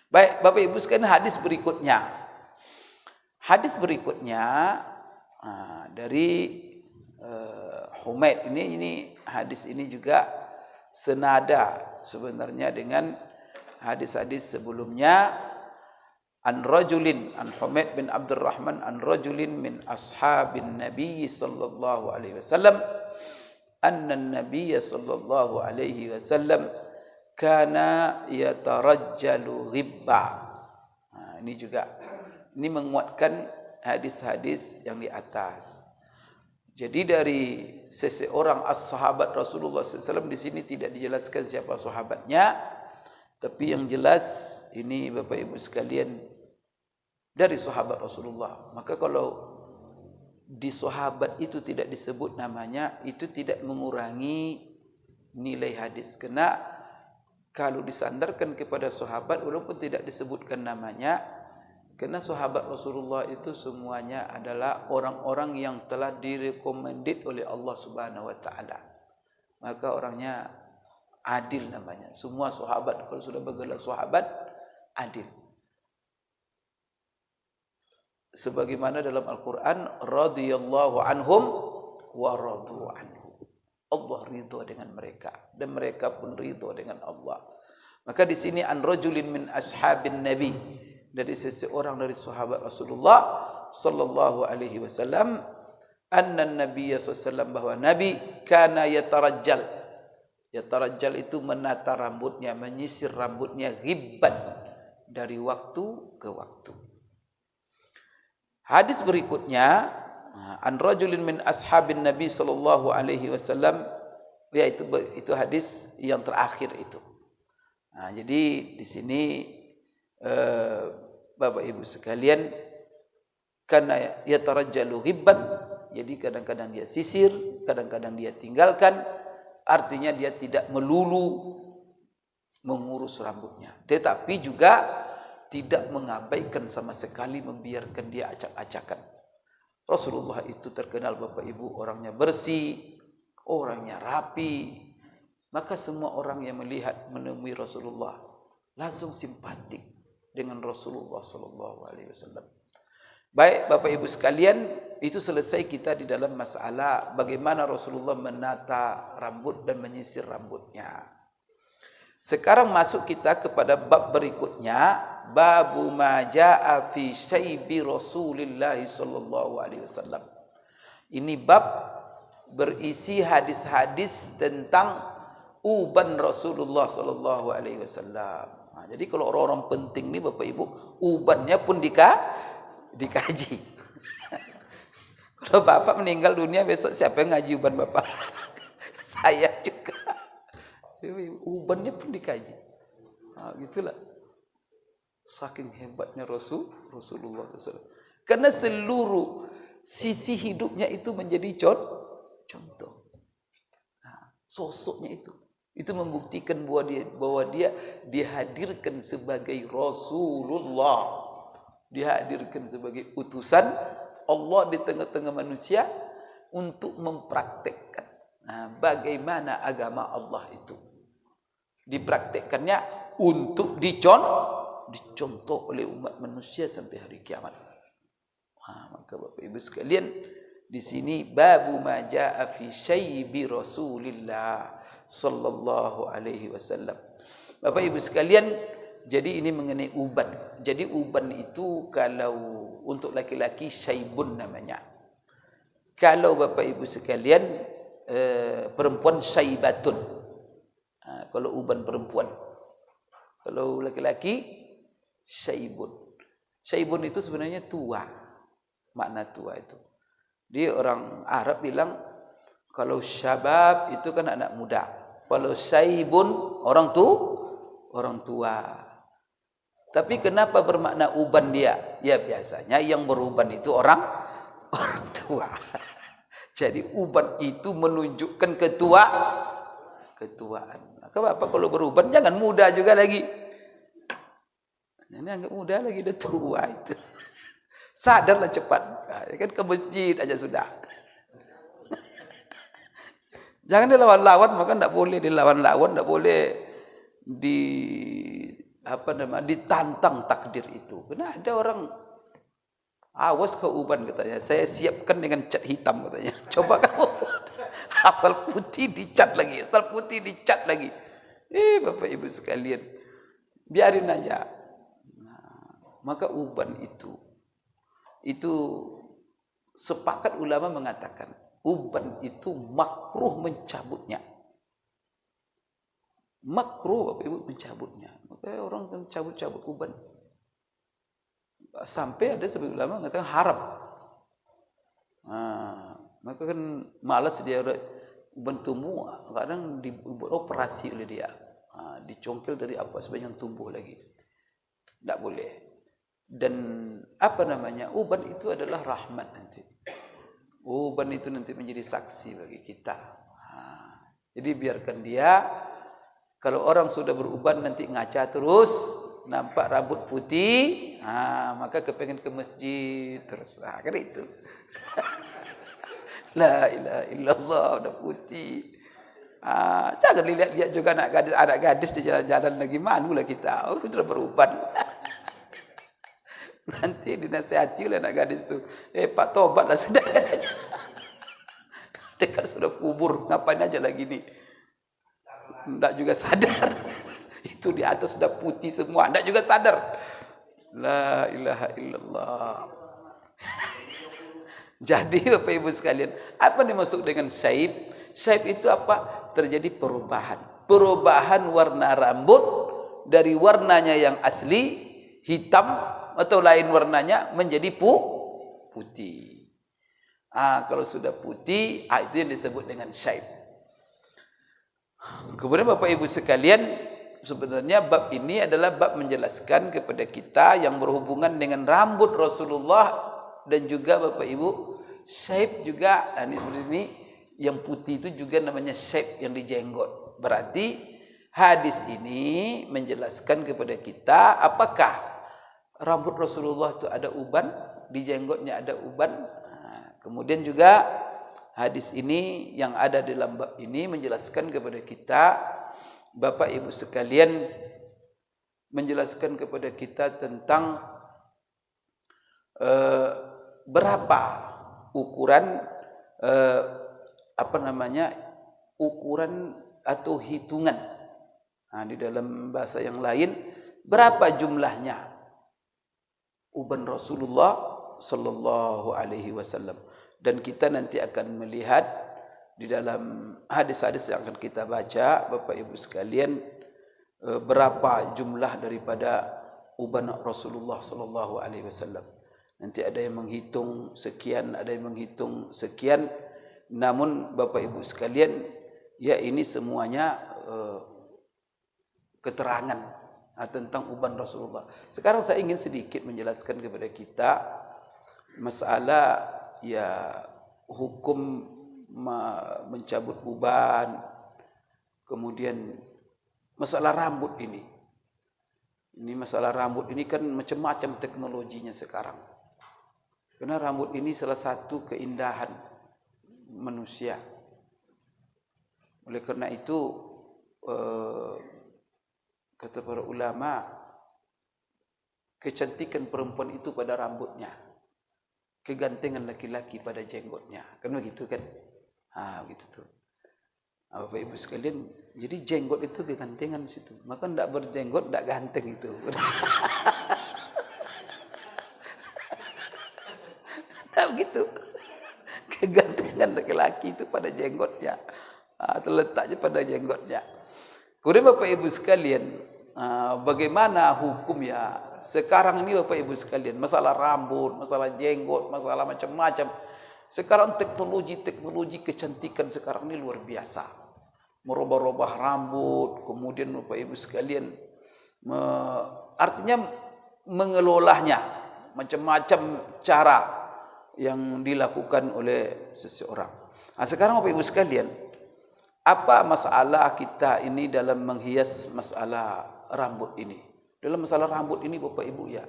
Baik, Bapak Ibu sekalian, hadis berikutnya. Hadis berikutnya dari Humaid ini hadis ini juga senada sebenarnya dengan hadis-hadis sebelumnya. An rajulin, an Humaid bin Abdurrahman, an rajulin min ashabin Nabi sallallahu alaihi wasallam, anna Nabi sallallahu alaihi wasallam kana yatarajjalu ghibba. Ini juga, ini menguatkan hadis-hadis yang di atas. Jadi dari seseorang as-sahabat Rasulullah SAW, di sini tidak dijelaskan siapa sahabatnya, tapi yang jelas ini Bapak Ibu sekalian dari sahabat Rasulullah. Maka kalau di sahabat itu tidak disebut namanya, itu tidak mengurangi nilai hadis. Kena kalau disandarkan kepada sahabat walaupun tidak disebutkan namanya, karena sahabat Rasulullah itu semuanya adalah orang-orang yang telah direkomendit oleh Allah Subhanahu wa taala. Maka orangnya adil namanya. Semua sahabat kalau sudah bergelar sahabat adil. Sebagaimana dalam Al-Qur'an, radhiyallahu anhum wa radu anhu. Allah ridha dengan mereka dan mereka pun ridha dengan Allah. Maka di sini an rajulin min ashabin nabi, dari seseorang dari sahabat Rasulullah sallallahu alaihi wasallam, anna nabiyya sallallahu, bahwa nabi kana yatarajjal. Yatarajjal itu menata rambutnya, menyisir rambutnya, ghibban, dari waktu ke waktu. Hadis berikutnya, an rajulin min ashabin nabi sallallahu alaihi wasallam, yaitu itu hadis yang terakhir itu. Jadi di sini Bapak Ibu sekalian, karena yatarajjalu ghibban, jadi kadang-kadang dia sisir, kadang-kadang dia tinggalkan, artinya dia tidak melulu mengurus rambutnya, tetapi juga tidak mengabaikan sama sekali, membiarkan dia acak-acakan. Rasulullah itu terkenal Bapak Ibu orangnya bersih, orangnya rapi. Maka semua orang yang melihat menemui Rasulullah langsung simpatik dengan Rasulullah sallallahu alaihi wasallam. Baik Bapak Ibu sekalian, itu selesai kita di dalam masalah bagaimana Rasulullah menata rambut dan menyisir rambutnya. Sekarang masuk kita kepada bab berikutnya, babu ma jaa fi syaibi Rasulillah sallallahu alaihi wasallam. Ini bab berisi hadis-hadis tentang uban Rasulullah sallallahu alaihi wasallam. Jadi kalau orang-orang penting ni Bapak Ibu, ubannya pun dikaji. Kalau Bapak meninggal dunia besok siapa yang ngaji uban Bapak? Saya juga. Ubannya pun dikaji. Gitulah. Saking hebatnya Rasulullah SAW. Karena seluruh sisi hidupnya itu menjadi contoh. Sosoknya itu membuktikan bahwa dia dihadirkan sebagai Rasulullah, dihadirkan sebagai utusan Allah di tengah-tengah manusia untuk mempraktekkan bagaimana agama Allah itu. Dipraktekkannya untuk dicontoh oleh umat manusia sampai hari kiamat. Maka Bapak Ibu sekalian, di sini babu ma jaa fi syaibi Rasulillah sallallahu alaihi wasallam. Bapak Ibu sekalian, jadi ini mengenai uban. Jadi uban itu kalau untuk laki-laki syaibun namanya. Kalau Bapak Ibu sekalian perempuan syaibatun. Kalau uban perempuan. Kalau laki-laki syaibun. Syaibun itu sebenarnya tua. Makna tua itu. Dia orang Arab bilang kalau syabab itu kan anak muda. Kalau syaibun orang tua. Tapi kenapa bermakna uban dia? Ya biasanya yang beruban itu orang tua. Jadi uban itu menunjukkan ketuaan. Maka Bapak kalau beruban jangan muda juga lagi. Ini anggap muda lagi, dah tua itu. Sadarlah cepat. Kan ke masjid aja sudah. Jangan dilawan-lawan, maka tidak boleh dilawan-lawan, tidak boleh ditantang takdir itu. Karena ada orang awas ke uban katanya, saya siapkan dengan cat hitam katanya. Coba kamu asal putih dicat lagi, Bapak Ibu sekalian. biarin aja. Maka uban itu sepakat ulama mengatakan uban itu makruh mencabutnya. Makruh Bapak Ibu mencabutnya. Maka orang kan cabut-cabut uban. Sampai ada sebagian ulama mengatakan haram. Maka kan malas dia uban tumbuh, kadang dibuat operasi oleh dia. Dicongkel dari apa sebanyak tumbuh lagi. Tak boleh. Dan apa namanya, uban itu adalah rahmat nanti. Uban itu nanti menjadi saksi bagi kita. Jadi biarkan dia. Kalau orang sudah beruban nanti ngaca terus, nampak rambut putih, maka kepengen ke masjid terus. Kan itu. La ilaha illallah, udah putih. Jangan lihat juga anak gadis di jalan-jalan lagi, malulah kita. Sudah beruban. Nanti dinasihati oleh anak gadis itu. Pak tobatlah sudah. Dekat sudah kubur, ngapain aja lagi nih? Tidak juga sadar. Itu di atas sudah putih semua, tidak juga sadar. La ilaha illallah. Jadi Bapak Ibu sekalian, apa yang dimaksud dengan syaib? Syaib itu apa? Terjadi perubahan. Perubahan warna rambut dari warnanya yang asli hitam atau lain warnanya menjadi putih. Kalau sudah putih, itu yang disebut dengan syaib. Kemudian Bapak Ibu sekalian, sebenarnya bab ini adalah bab menjelaskan kepada kita yang berhubungan dengan rambut Rasulullah dan juga Bapak Ibu, syaib juga, ini seperti ini, yang putih itu juga namanya syaib yang dijenggot. Berarti hadis ini menjelaskan kepada kita apakah rambut Rasulullah itu ada uban, di jenggotnya ada uban. Kemudian juga hadis ini yang ada dalam bab ini menjelaskan kepada kita, Bapak Ibu sekalian, menjelaskan kepada kita tentang berapa ukuran ukuran atau hitungan. Di dalam bahasa yang lain, berapa jumlahnya uban Rasulullah sallallahu alaihi wasallam. Dan kita nanti akan melihat di dalam hadis-hadis yang akan kita baca, Bapak Ibu sekalian, berapa jumlah daripada uban Rasulullah sallallahu alaihi wasallam. Nanti ada yang menghitung sekian, ada yang menghitung sekian. Namun Bapak Ibu sekalian, ya ini semuanya keterangan tentang uban Rasulullah. Sekarang saya ingin sedikit menjelaskan kepada kita masalah hukum mencabut uban, kemudian masalah rambut ini. Ini masalah rambut ini kan macam-macam teknologinya sekarang. Karena rambut ini salah satu keindahan manusia. Oleh karena itu, kata para ulama, kecantikan perempuan itu pada rambutnya, kegantengan laki-laki pada jenggotnya. Kan begitu kan? Begitu tuh. Bapak Ibu sekalian, jadi jenggot itu kegantengan di situ. Maka tidak berjenggot tidak ganteng itu. Nah, begitu. Kegantengan laki-laki itu pada jenggotnya. Terletaknya pada jenggotnya. Kemudian Bapak Ibu sekalian, bagaimana hukum ya sekarang ini Bapak Ibu sekalian, masalah rambut, masalah jenggot, masalah macam-macam. Sekarang teknologi kecantikan sekarang ini luar biasa. Merubah-rubah rambut, kemudian Bapak Ibu sekalian, artinya mengelolanya, macam-macam cara yang dilakukan oleh seseorang. Sekarang Bapak Ibu sekalian, apa masalah kita ini dalam menghias masalah rambut ini? Dalam masalah rambut ini Bapak Ibu ya,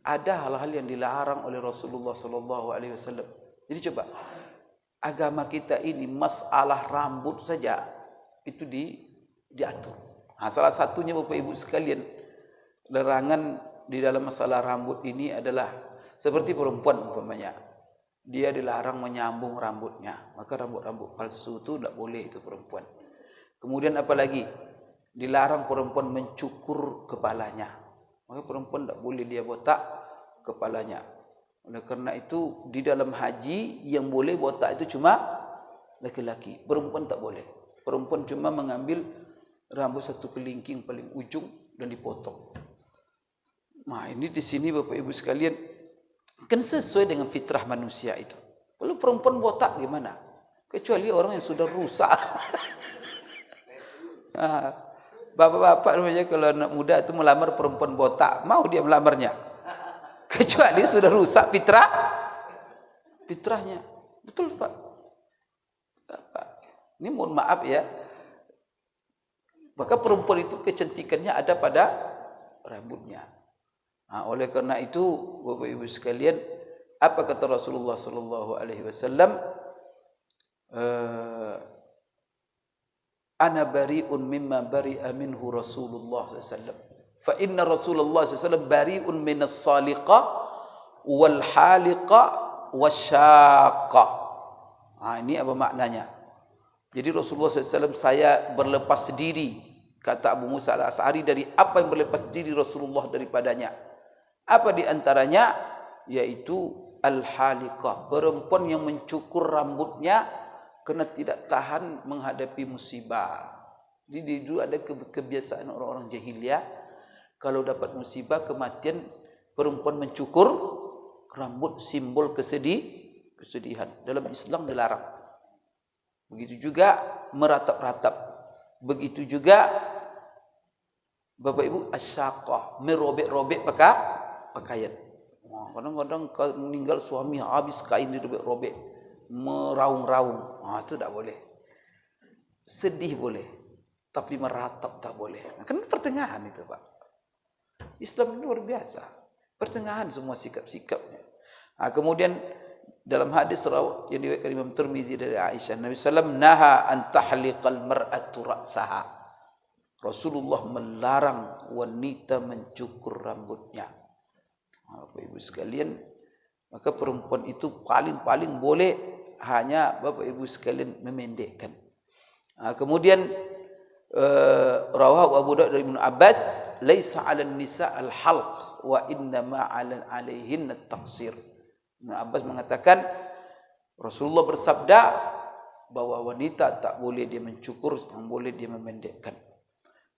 ada hal-hal yang dilarang oleh Rasulullah sallallahu alaihi wasallam. Jadi coba, agama kita ini masalah rambut saja itu diatur. Salah satunya Bapak Ibu sekalian, larangan di dalam masalah rambut ini adalah seperti perempuan umpamanya. Dia dilarang menyambung rambutnya. Maka rambut-rambut palsu itu tidak boleh itu perempuan. Kemudian apa lagi? dilarang perempuan mencukur kepalanya. Maka perempuan tak boleh dia botak kepalanya. Oleh kerana itu di dalam haji yang boleh botak itu cuma laki-laki, perempuan tak boleh. Perempuan cuma mengambil rambut satu kelingking paling ujung dan dipotong. Nah, ini di sini Bapak Ibu sekalian kan sesuai dengan fitrah manusia itu. Kalau perempuan botak gimana? Kecuali orang yang sudah rusak. Bapak-bapak namanya kalau anak muda itu melamar perempuan botak, mau dia melamarnya. Kecuali sudah rusak fitrahnya. Betul Pak. Ini mohon maaf ya. Maka perempuan itu kecantikannya ada pada rambutnya. Oleh karena itu Bapak Ibu sekalian, apa kata Rasulullah sallallahu alaihi wasallam? Ana bari'un mimma bari'a minhu Rasulullah sallallahu alaihi wasallam. Fa inna Rasulullah sallallahu alaihi wasallam bari'un minas saliqa wal haliqa wasyaqa. Ini apa maknanya? Jadi Rasulullah SAW, saya berlepas diri, kata Abu Musa al-Asy'ari, dari apa yang berlepas diri Rasulullah daripadanya. Apa di antaranya? Yaitu al-haliqah, perempuan yang mencukur rambutnya kerana tidak tahan menghadapi musibah. Jadi dulu ada kebiasaan orang-orang jahiliyah, kalau dapat musibah, kematian, perempuan mencukur rambut, simbol kesedihan. Dalam Islam dilarang. Begitu juga meratap-ratap. Begitu juga Bapak Ibu asyaqah, merobek-robek pakaian. Kadang-kadang meninggal suami habis kain dirobek-robek, meraung-raung. Itu tak boleh. Sedih boleh, tapi meratap tak boleh. Kan pertengahan itu Pak. Islam luar biasa. Pertengahan semua sikap-sikapnya. Kemudian dalam hadis yang diriwayatkan Imam Tirmizi dari Aisyah, Nabi sallallahu alaihi wasallam naha an tahliqal mar'atu ra'saha. Rasulullah melarang wanita mencukur rambutnya. Bapak Ibu sekalian, maka perempuan itu paling boleh hanya Bapak Ibu sekalian memendekkan. Kemudian rawahu Abu Daud dari Ibnu Abbas, laisa 'alan nisa al-halq wa innama 'alaihinna at-taqsir. Ibnu Abbas mengatakan Rasulullah bersabda bahwa wanita tak boleh dia mencukur, yang boleh dia memendekkan.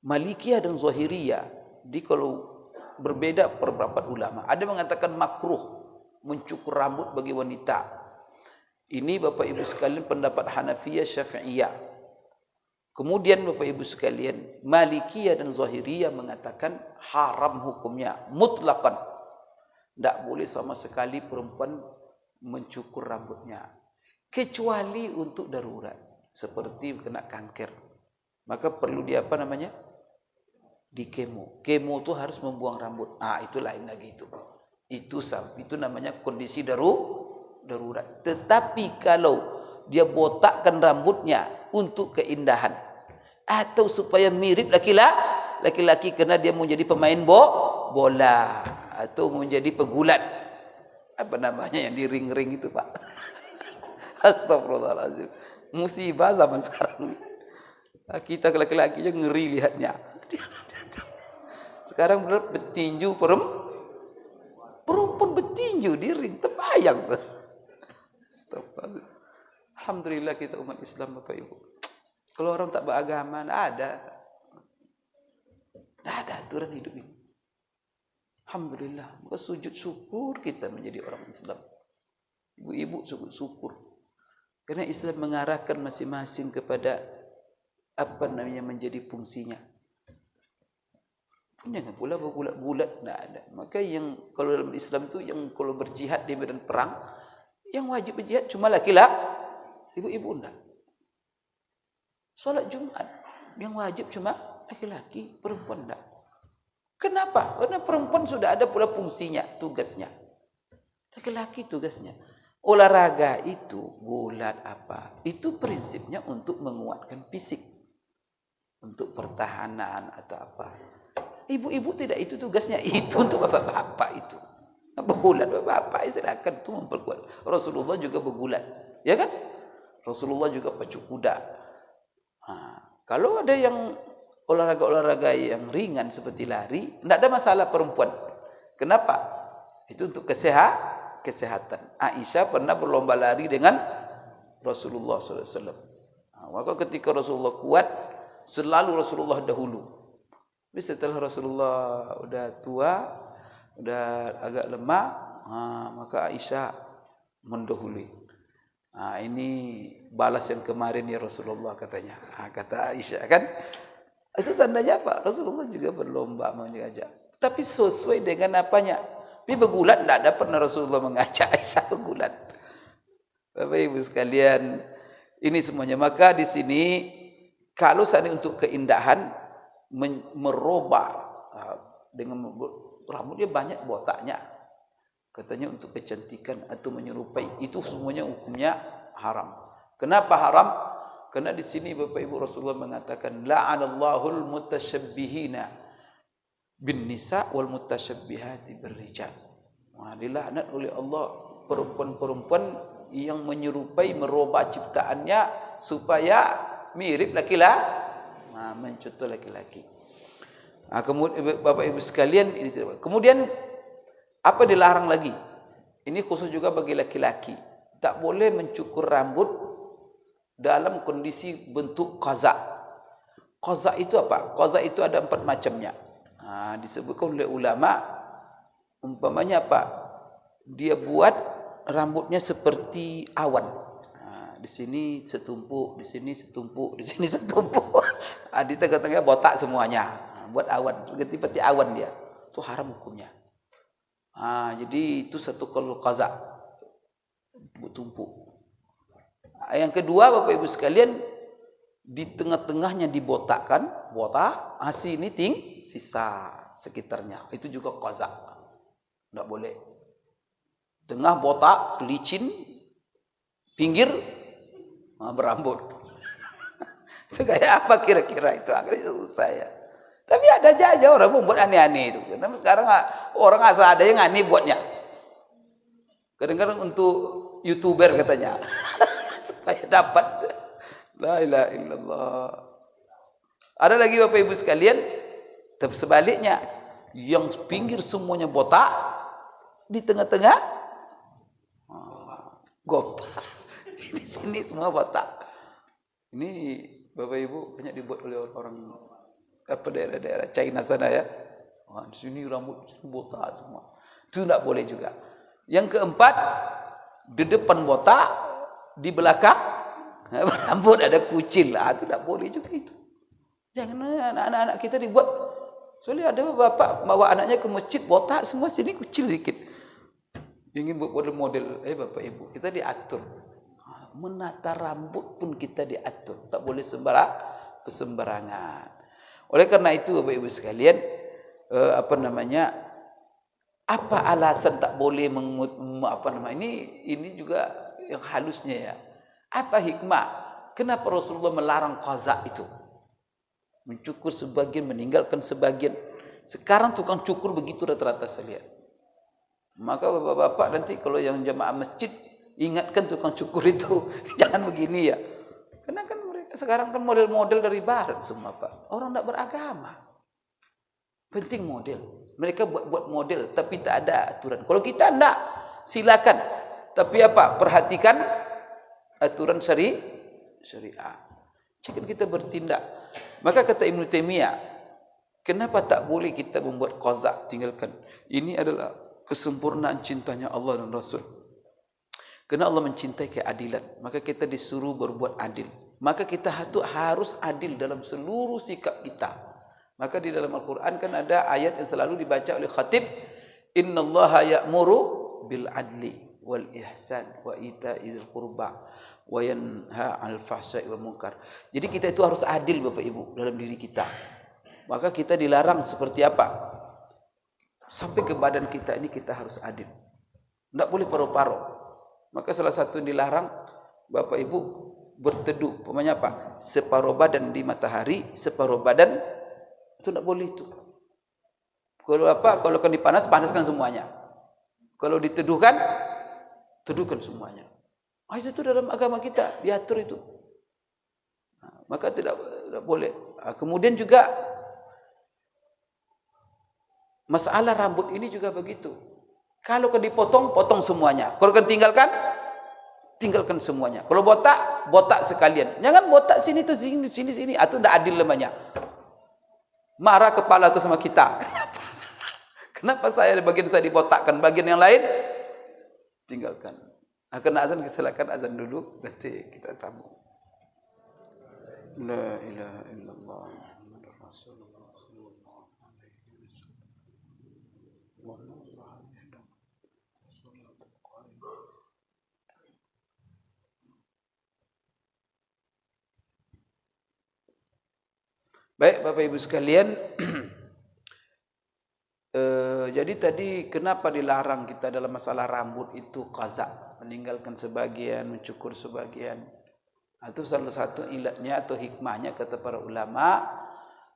Malikiyah dan Zahiriyah di kalau berbeda pendapat ulama. Ada mengatakan makruh mencukur rambut bagi wanita. Ini Bapak Ibu sekalian pendapat Hanafiyah, Syafi'iyah. Kemudian Bapak Ibu sekalian, Malikiyah dan Zahiriyah mengatakan haram hukumnya mutlaqan. Tak boleh sama sekali perempuan mencukur rambutnya. Kecuali untuk darurat. Seperti kena kanker. Maka perlu dia apa namanya? Di kemo. Kemo itu harus membuang rambut. Itu lain lagi itu. Itu namanya kondisi darurat. Tetapi kalau dia botakkan rambutnya untuk keindahan. Atau supaya mirip laki-laki kerana dia mau jadi pemain bola. Atau menjadi pegulat. Apa namanya yang di ring-ring itu Pak? Astagfirullahaladzim. Musibah zaman sekarang. Kita laki-laki aja ngeri lihatnya. Sekarang benar bertinju perempuan bertinju di ring. Terbayang tuh. Astagfirullah. Alhamdulillah kita umat Islam Bapak Ibu. Kalau orang tak beragama, tak ada aturan hidup ini. Alhamdulillah, maka sujud syukur kita menjadi orang Islam. Ibu-ibu sujud syukur. Karena Islam mengarahkan masing-masing kepada apa namanya menjadi fungsinya. Jangan pula bergulat-gulat, tak ada. Maka yang kalau dalam Islam tu yang kalau berjihad di medan perang, yang wajib berjihad cuma laki-laki, ibu-ibu tak. Solat Jumat, yang wajib cuma laki-laki, perempuan tak. Kenapa? Karena perempuan sudah ada pula fungsinya, tugasnya. Laki-laki tugasnya. Olahraga itu, gulat apa, itu prinsipnya untuk menguatkan fisik. Untuk pertahanan atau apa. Ibu-ibu tidak, itu tugasnya. Itu untuk bapak-bapak itu. Bergulat, bapak-bapak silakan itu memperkuat. Rasulullah juga bergulat. Ya kan? Rasulullah juga pacu kuda. Kalau ada yang olahraga-olahraga yang ringan seperti lari, tidak ada masalah perempuan. Kenapa? Itu untuk kesehatan. Aisyah pernah berlomba lari dengan Rasulullah SAW. Maka ketika Rasulullah kuat, selalu Rasulullah dahulu. Tapi setelah Rasulullah udah tua, udah agak lemah, maka Aisyah mendahului. Ini balas yang kemarin ya Rasulullah katanya. Kata Aisyah kan, itu tandanya apa? Rasulullah juga berlomba mengajak. Tapi sesuai dengan apanya. Tapi bergulat tidak ada pernah Rasulullah mengajak Aisyah bergulat. Bapak Ibu sekalian, ini semuanya. Maka di sini kalau seandainya untuk keindahan merubah dengan rambutnya banyak botaknya, katanya untuk kecantikan atau menyerupai, itu semuanya hukumnya haram. Kenapa haram? Karena di sini Bapak Ibu Rasulullah mengatakan la'anallahul mutasyabbihina bin nisa wal mutasyabbihati birrijal. Dilaknat oleh Allah perempuan-perempuan yang menyerupai, merubah ciptaannya supaya mirip laki-laki, mencontoh laki-laki. Kemudian Bapak Ibu sekalian, ini tidak. Kemudian apa dilarang lagi? Ini khusus juga bagi laki-laki. Tak boleh mencukur rambut dalam kondisi bentuk qaza. Qaza itu apa? Qaza itu ada 4 macamnya. Disebutkan oleh ulama, umpamanya apa? Dia buat rambutnya seperti awan. Di sini setumpuk, di sini setumpuk, di sini setumpuk. Di tengah-tengah botak semuanya. Buat awan, seperti awan dia. Itu haram hukumnya. Jadi itu satu kalau qaza, tumpuk. Yang kedua Bapak Ibu sekalian, di tengah-tengahnya dibotakkan, botak, sini sisa sekitarnya. Itu juga qaza. Tidak boleh. Tengah botak, licin, pinggir berambut. Itu kayak apa kira-kira itu? Akhirnya susah ya. Tapi ada aja orang membuat aneh-aneh itu. Karena sekarang orang asal ada yang aneh buatnya. Kadang-kadang untuk YouTuber katanya. Supaya dapat. La ilaha illallah. Ada lagi Bapak Ibu sekalian, tapi sebaliknya, yang pinggir semuanya botak, di tengah-tengah gopak. Di sini semua botak. Ini Bapak Ibu banyak dibuat oleh orang daerah-daerah China sana ya. Di sini rambut botak semua. Itu tidak boleh juga. Yang keempat, di depan botak, di belakang rambut ada kucil. Itu tidak boleh juga itu. Jangan anak-anak kita dibuat. Soalnya ada bapak bawa anaknya ke masjid botak semua, sini kucil dikit. Ingin buat model-model. Bapak Ibu, kita diatur. Menata rambut pun kita diatur. Tak boleh sembarangan. Oleh karena itu Bapak Ibu sekalian, apa alasan tak boleh ini juga yang halusnya ya. Apa hikmah? Kenapa Rasulullah melarang qaza itu? Mencukur sebagian, meninggalkan sebagian. Sekarang tukang cukur begitu rata-rata saya lihat. Maka bapak-bapak nanti kalau yang jamaah masjid, ingatkan tukang cukur itu. Jangan begini ya. Karena kan mereka sekarang kan model-model dari barat semua Pak. Orang tidak beragama. Penting model. Mereka buat model tapi tak ada aturan. Kalau kita tidak, silakan. Tapi apa? Perhatikan aturan syariah. Jangan kita bertindak. Maka kata Ibnu Taimiyah, kenapa tak boleh kita membuat qaza, tinggalkan. Ini adalah kesempurnaan cintanya Allah dan Rasul. Karena Allah mencintai keadilan, maka kita disuruh berbuat adil. Maka kita harus adil dalam seluruh sikap kita. Maka di dalam Al-Quran kan ada ayat yang selalu dibaca oleh khatib, innallaha ya'muru bil adli wal ihsan wa ita'izil qurba wa yanha 'anil fahsya'i wal munkar. Jadi kita itu harus adil Bapak Ibu dalam diri kita. Maka kita dilarang seperti apa? Sampai ke badan kita ini kita harus adil. Tidak boleh paruh-paruh. Maka salah satu yang dilarang Bapak Ibu berteduh, umpamanya apa? Separuh badan di matahari, separuh badan itu tidak boleh itu. Kalau apa? Kalau kan dipanas, panaskan semuanya. Kalau diteduhkan, teduhkan semuanya. Itu dalam agama kita diatur itu. maka tidak boleh. Kemudian juga masalah rambut ini juga begitu. Kalau dipotong, potong semuanya. Kalau tinggalkan, tinggalkan semuanya. Kalau botak, botak sekalian. Jangan botak sini tuh sini. Itu tidak adil namanya. Marah kepala tu sama kita. Kenapa saya bagian saya dibotakkan, bagian yang lain tinggalkan. Kena azan, silakan azan dulu, nanti kita sambung. La ilaha illallah Muhammadur Rasulullah sallallahu alaihi wasallam. Baik Bapak Ibu sekalian, jadi tadi kenapa dilarang kita dalam masalah rambut itu qaza, meninggalkan sebagian, mencukur sebagian. Itu salah satu ilatnya atau hikmahnya kata para ulama,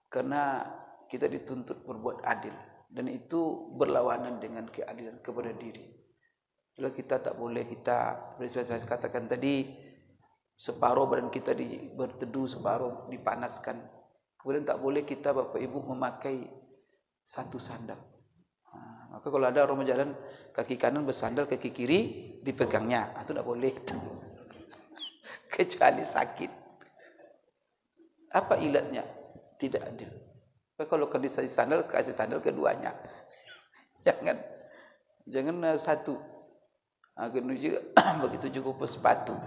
karena kita dituntut berbuat adil, dan itu berlawanan dengan keadilan kepada diri. Kalau kita tak boleh, kita seperti saya katakan tadi, separuh badan kita berteduh, separuh dipanaskan. Kemudian tak boleh kita Bapak Ibu memakai satu sandal. Maka kalau ada orang berjalan, kaki kanan bersandal, kaki kiri dipegangnya. Itu tak boleh. Kecuali sakit. Apa ilatnya? Tidak adil. Kalau kasih sandal, kasih sandal keduanya. Jangan satu. Begitu juga sepatu.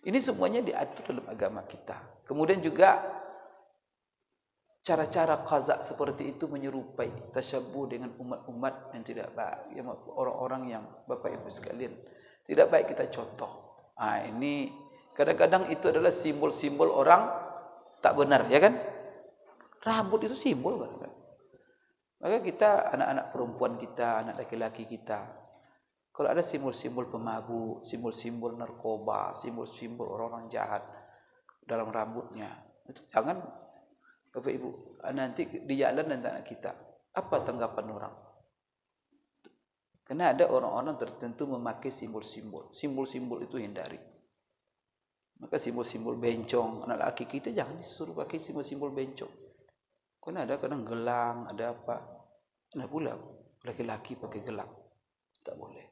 Ini semuanya diatur dalam agama kita. Kemudian juga cara-cara qaza seperti itu menyerupai, tasyabbuh dengan umat-umat yang tidak baik, yang orang-orang yang Bapak Ibu sekalian tidak baik kita contoh. Ini kadang-kadang itu adalah simbol-simbol orang tak benar, ya kan? Rambut itu simbol kan? Maka kita, anak-anak perempuan kita, anak laki-laki kita, kalau ada simbol-simbol pemabuk, simbol-simbol narkoba, simbol-simbol orang-orang jahat dalam rambutnya, itu jangan. Bapak Ibu, nanti di jalan nanti anak kita, apa tanggapan orang? Karena ada orang-orang tertentu memakai simbol-simbol. Simbol-simbol itu hindari. Maka simbol-simbol bencong, anak laki kita jangan disuruh pakai simbol-simbol bencong. Karena ada kadang gelang, ada apa. Nah pula laki-laki pakai gelang, tak boleh.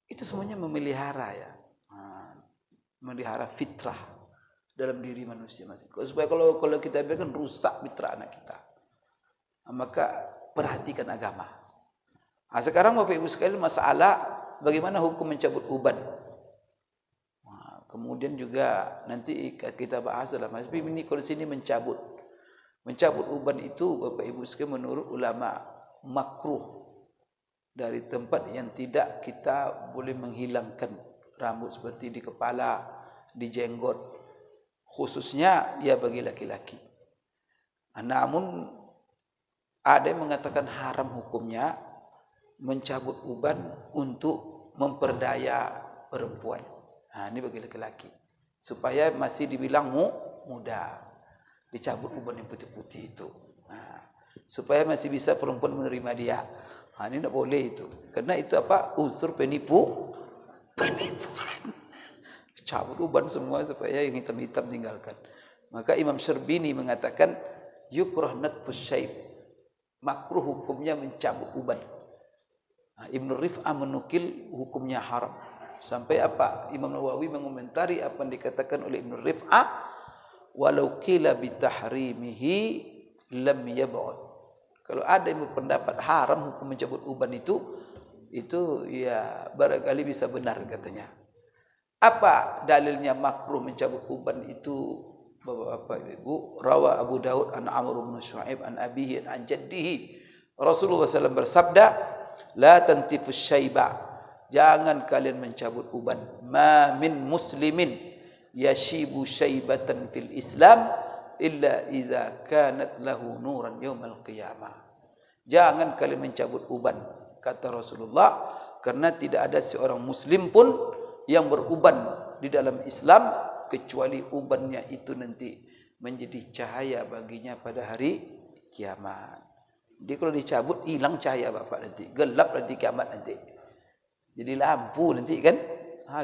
Itu semuanya memelihara ya, memelihara fitrah dalam diri manusia masing. Supaya kalau kita biarkan rusak fitrah anak kita, maka perhatikan agama. Sekarang Bapak Ibu sekalian, masalah bagaimana hukum mencabut uban. Kemudian juga nanti kita bahas dalam hadis ini. Kalau sini mencabut uban itu Bapak Ibu sekalian menurut ulama makruh, dari tempat yang tidak kita boleh menghilangkan rambut seperti di kepala, di jenggot, khususnya ya bagi laki-laki. Namun ada yang mengatakan haram hukumnya mencabut uban untuk memperdaya perempuan. Ini bagi laki-laki, supaya masih dibilang muda, dicabut uban yang putih-putih itu, supaya masih bisa perempuan menerima dia. Ini tidak boleh itu, karena itu apa? Unsur penipuan. Cabut uban semua supaya yang hitam-hitam tinggalkan. Maka Imam Syarbini mengatakan yukrah natfus syaib, makruh hukumnya mencabut uban. Ibn Rif'ah menukil hukumnya haram. Sampai apa? Imam Nawawi mengomentari apa yang dikatakan oleh Ibn Rif'ah, walau qila bitahrimihi lam yab'ud. Kalau ada yang berpendapat haram hukum mencabut uban itu ya barangkali bisa benar katanya. Apa dalilnya makruh mencabut uban itu Bapak Ibu? Rawa Abu Daud an Amr bin Shu'aib an abihi an jaddihi. Rasulullah SAW bersabda, la tantifus syaiba, jangan kalian mencabut uban. Ma min muslimin yashibu syaibatan fil Islam illa idza kanat lahu nuran yaumal qiyamah. Jangan kalian mencabut uban, kata Rasulullah, karena tidak ada seorang muslim pun yang beruban di dalam Islam kecuali ubannya itu nanti menjadi cahaya baginya pada hari kiamat. Jadi kalau dicabut hilang cahaya Bapak nanti, gelap nanti kiamat nanti. Jadi lampu nanti kan.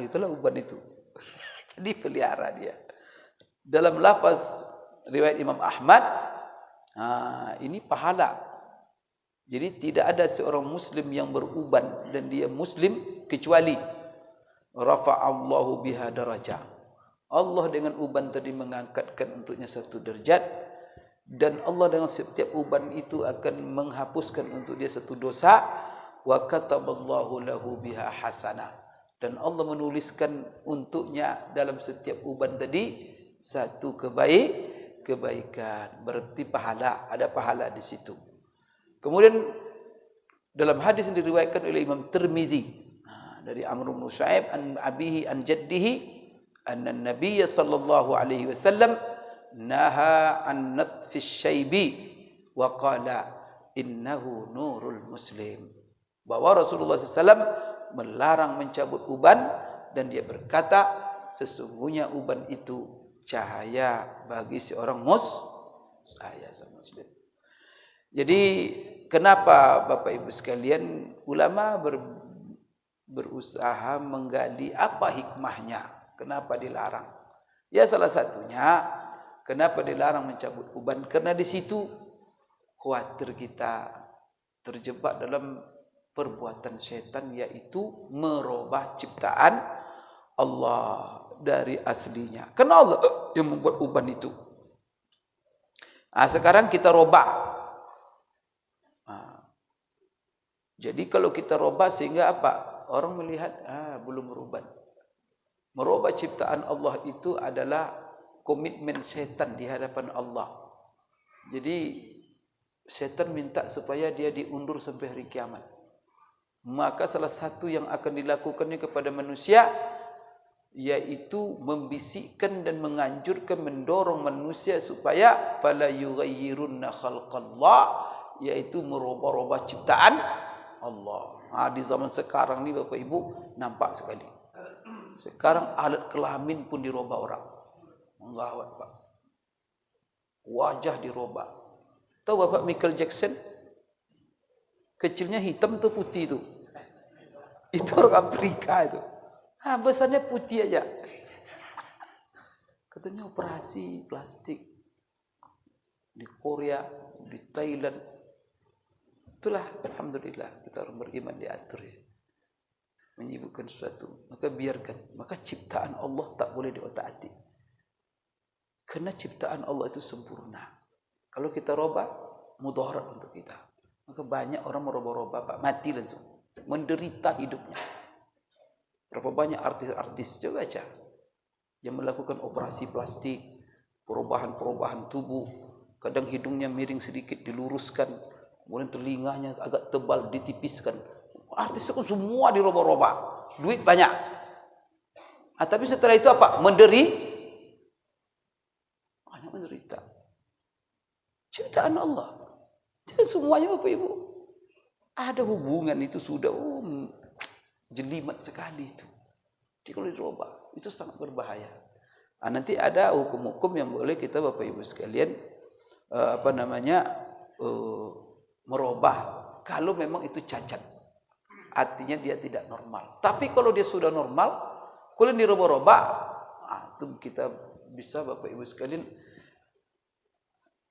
Itulah uban itu. Jadi pelihara dia. Dalam lafaz riwayat Imam Ahmad, ini pahala. Jadi tidak ada seorang muslim yang beruban dan dia muslim kecuali rafa'allahu biha darajah. Allah dengan uban tadi mengangkatkan untuknya satu derajat, dan Allah dengan setiap uban itu akan menghapuskan untuk dia satu dosa. Wa kataballahu lahu biha hasanah, dan Allah menuliskan untuknya dalam setiap uban tadi satu kebaikan. Berarti pahala, ada pahala di situ. Kemudian dalam hadis yang diriwayatkan oleh Imam Tirmizi dari Amr bin Shu'aib an abihi an jaddihi anna an-nabiy sallallahu alaihi wasallam naha an natfi syaibi wa qala innahu nurul muslim. Bahwa Rasulullah SAW melarang mencabut uban dan dia berkata sesungguhnya uban itu cahaya bagi seorang muslim. Jadi kenapa Bapak Ibu sekalian ulama berusaha menggali apa hikmahnya, kenapa dilarang? Ya salah satunya kenapa dilarang mencabut uban, karena di situ khawatir kita terjebak dalam perbuatan syaitan, yaitu merubah ciptaan Allah dari aslinya. Karena Allah yang membuat uban itu. Sekarang kita robah. Jadi kalau kita robah sehingga apa? Orang melihat belum beruban. Merubah ciptaan Allah itu adalah komitmen syaitan di hadapan Allah. Jadi syaitan minta supaya dia diundur sampai hari kiamat. Maka salah satu yang akan dilakukannya kepada manusia yaitu membisikkan dan menganjurkan, mendorong manusia supaya fala yughayyirunna khalqallah, yaitu merubah-rubah ciptaan Allah. Di zaman sekarang ni Bapak Ibu nampak sekali. Sekarang alat kelamin pun dirubah orang. Menggawat Pak. Wajah dirubah. Tahu Bapak Michael Jackson? Kecilnya hitam tu putih tu. Itu orang Afrika itu. Besarnya putih aja. Katanya operasi plastik. Di Korea, di Thailand. Itulah alhamdulillah kita orang beriman diatur ya. Menyibukkan sesuatu, maka biarkan. Maka ciptaan Allah tak boleh diotak-atik. Karena ciptaan Allah itu sempurna. Kalau kita robah, mudarat untuk kita. Maka banyak orang merubah-rubah, Pak, mati langsung. Menderita hidupnya. Berapa banyak artis-artis, coba baca, yang melakukan operasi plastik, perubahan-perubahan tubuh. Kadang hidungnya miring sedikit, diluruskan. Kemudian telinganya agak tebal, ditipiskan. Artis itu semua dirubah-rubah. Duit banyak. Tapi setelah itu apa? Banyak menderita. Ciptaan Allah. Jadi semuanya Bapak Ibu. Ada hubungan itu sudah jelimet sekali itu. Jadi kalau dirubah, itu sangat berbahaya. Nanti ada hukum-hukum yang boleh kita Bapak Ibu sekalian merubah kalau memang itu cacat, artinya dia tidak normal. Tapi kalau dia sudah normal, kalau dirubah-rubah, itu kita bisa Bapak Ibu sekalian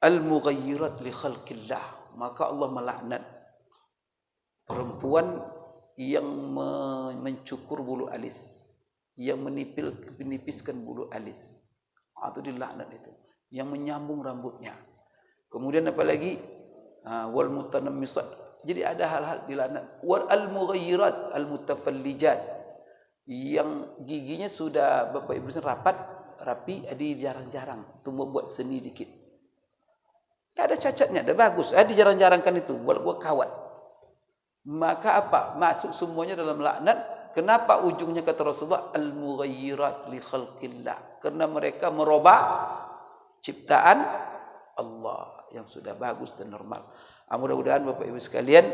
al-mughayyirat li khalqillah. Maka Allah melaknat perempuan yang mencukur bulu alis, yang menipiskan bulu alis. Itu dilaknat itu. Yang menyambung rambutnya. Kemudian apa lagi? Wal mutanammisat. Jadi ada hal-hal dilaknat. Wal al-mughayyirat al-mutafallijat, yang giginya sudah Bapak Ibu rapi, di jarang-jarang tu membuat seni dikit. Ada cacatnya, ada bagus. Dijarang-jarangkan itu buat kawat. Maka apa? Masuk semuanya dalam laknat. Kenapa ujungnya kata Rasulullah al-mughayyirat li khalqillah? Karena mereka merubah ciptaan Allah yang sudah bagus dan normal. Mudah-mudahan Bapak Ibu sekalian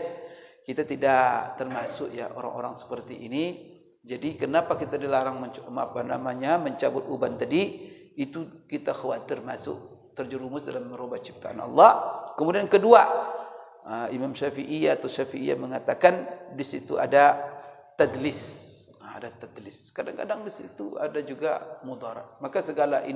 kita tidak termasuk ya orang-orang seperti ini. Jadi kenapa kita dilarang mencabut uban tadi? Itu kita khawatir masuk terjerumus dalam merubah ciptaan Allah. Kemudian kedua, Imam Syafi'iyah mengatakan di situ ada tadlis. ada tadlis. Kadang-kadang di situ ada juga mudarat. Maka segala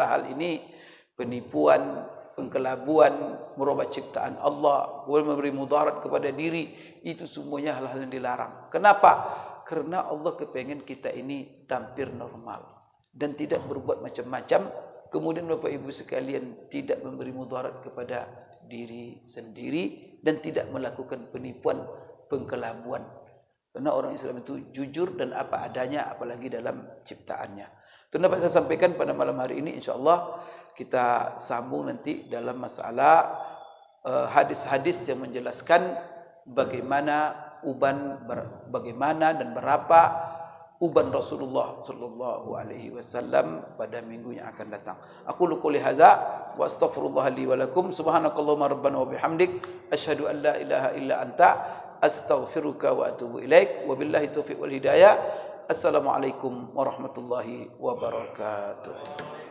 hal ini, penipuan, pengkelabuan, merubah ciptaan Allah, memberi mudarat kepada diri, itu semuanya hal-hal yang dilarang. Kenapa? Karena Allah kepengen kita ini tampil normal dan tidak berbuat macam-macam. Kemudian Bapak Ibu sekalian tidak memberi mudarat kepada diri sendiri dan tidak melakukan penipuan, pengkelabuan. Karena orang Islam itu jujur dan apa adanya, apalagi dalam ciptaannya. Itu dapat saya sampaikan pada malam hari ini. InsyaAllah kita sambung nanti dalam masalah hadis-hadis yang menjelaskan bagaimana bagaimana dan berapa uban Rasulullah sallallahu alaihi wasallam pada minggu yang akan datang. Aku qouli hadza wa astaghfirullah li wa lakum. Subhanakallahumma rabbana wa bihamdik asyhadu an la ilaha illa anta astaghfiruka wa atubu ilaik. Wabillahi taufiq wal hidayah. Assalamualaikum warahmatullahi wabarakatuh.